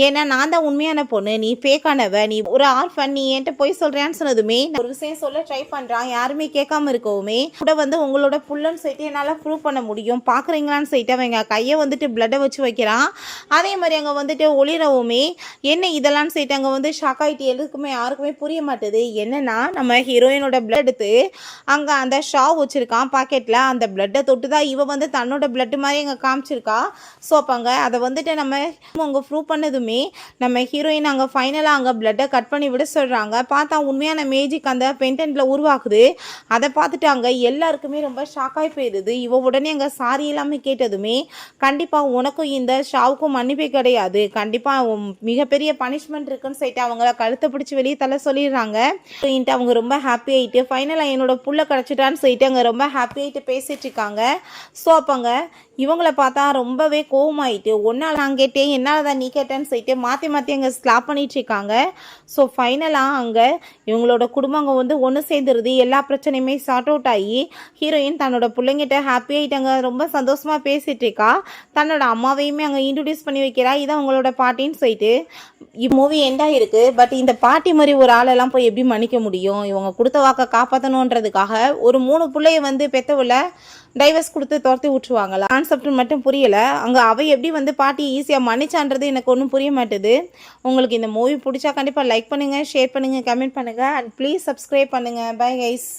ஏன்னா நான் தான் உண்மையான பொண்ணு, நீ ஃபேக்கானவ, நீ ஒரு ஆர்ஃபன், நீ என்கிட்ட போய் சொல்கிறேன்னு சொன்னதுமே ஒரு விஷயம் சொல்ல ட்ரை பண்ணுறான், யாருமே கேட்காம இருக்கவுமே கூட வந்து உங்களோட புள்ளன்னு சொல்லிட்டு என்னால் ப்ரூவ் பண்ண முடியும் பார்க்குறீங்களான்னு சொல்லிட்டு அவங்க கையை வந்துட்டு பிளட்டை வச்சு வைக்கிறான். அதே மாதிரி அங்கே வந்துட்டு ஒளிரவுமே என்ன இதெல்லாம் சொல்லிட்டு அங்கே வந்து ஷாக் ஆகிட்டு எதுக்குமே யாருக்குமே புரிய மாட்டுது. என்னன்னா நம்ம ஹீரோயினோட பிளட் எடுத்து அங்கே அந்த ஷாவ் வச்சுருக்கான் பாக்கெட்டில், அந்த பிளட்டை தொட்டு தான் இவ வந்து தன்னோட பிளட்டு மாதிரி அங்கே காமிச்சிருக்கா. ஸோ அப்போங்க அதை வந்துட்டு நம்ம அங்கே ப்ரூவ் பண்ணதுமே நம்ம ஹீரோயின் அங்கே ஃபைனலாக அங்கே பிளட்டை கட் பண்ணி விட சொல்கிறாங்க. பார்த்தா உண்மையான மேஜிக் அந்த பென்டென்ட்டில் உருவாக்குது. அதை பார்த்துட்டு அங்கே எல்லாருக்குமே ரொம்ப ஷாக்காகி போயிடுது. இவ உடனே அங்கே சாரி எல்லாமே கேட்டதுமே கண்டிப்பாக உனக்கும் இந்த ஷாவுக்கும் மன்னிப்பே கிடையாது, கண்டிப்பாக மிகப்பெரிய பனிஷ்மெண்ட் இருக்குன்னு சொல்லிட்டு அவங்கள கழுத்தை பிடிச்சி வெளியே தள்ள சொல்லிடுறாங்க. அவங்க ரொம்ப ஹாப்பி ஆகிட்டு ஃபைனலாக என்னோட புள்ள கிடச்சிட்டான்னு சொல்லிட்டு அங்கே ரொம்ப ஹாப்பி ஆகிட்டு பேசிகிட்டு இருக்காங்க. ஸோ அப்போங்க இவங்கள பார்த்தா ரொம்பவே கோவமாயிட்டு ஒன்றால் நான் கேட்டேன் என்னால் தான் நீ கேட்டேன்னு சொல்லிட்டு மாற்றி மாற்றி அங்கே ஸ்லாப் பண்ணிட்டு இருக்காங்க. ஸோ ஃபைனலாக அங்கே இவங்களோட குடும்பங்க வந்து ஒன்று சேர்ந்துருது. எல்லா பிரச்சனையுமே சார்ட் அவுட் ஆகி ஹீரோயின் தன்னோட பிள்ளைங்கிட்ட ஹாப்பி ஆகிட்டாங்க, ரொம்ப சந்தோஷமாக பேசிகிட்டு இருக்கா. தன்னோட அம்மாவையுமே அங்கே இன்ட்ரடியூஸ் பண்ணி வைக்கிறா, இதான் அவங்களோட பாட்டின்னு சொல்லிட்டு மூவி எண்டாக இருக்குது. பட் இந்த பாட்டி மாதிரி ஒரு ஆளெல்லாம் போய் எப்படி மன்னிக்க முடியும், இவங்க கொடுத்த வாக்கை காப்பாற்றணுன்றதுக்காக ஒரு 3 பிள்ளைய வந்து பெற்றவுல டைவர்ஸ் கொடுத்து துரத்தி விட்டுருவாங்களா கான்செப்ட் மட்டும் புரியலை. அங்கே அவள் எப்படி வந்து பாட்டி ஈஸியாக மன்னிச்சான்றது எனக்கு ஒன்றும் புரிய மாட்டுது. உங்களுக்கு இந்த மூவி பிடிச்சா கண்டிப்பாக லைக் பண்ணுங்கள், ஷேர் பண்ணுங்கள், கமெண்ட் பண்ணுங்கள் அண்ட் ப்ளீஸ் சப்ஸ்கிரைப் பண்ணுங்கள். Bye guys.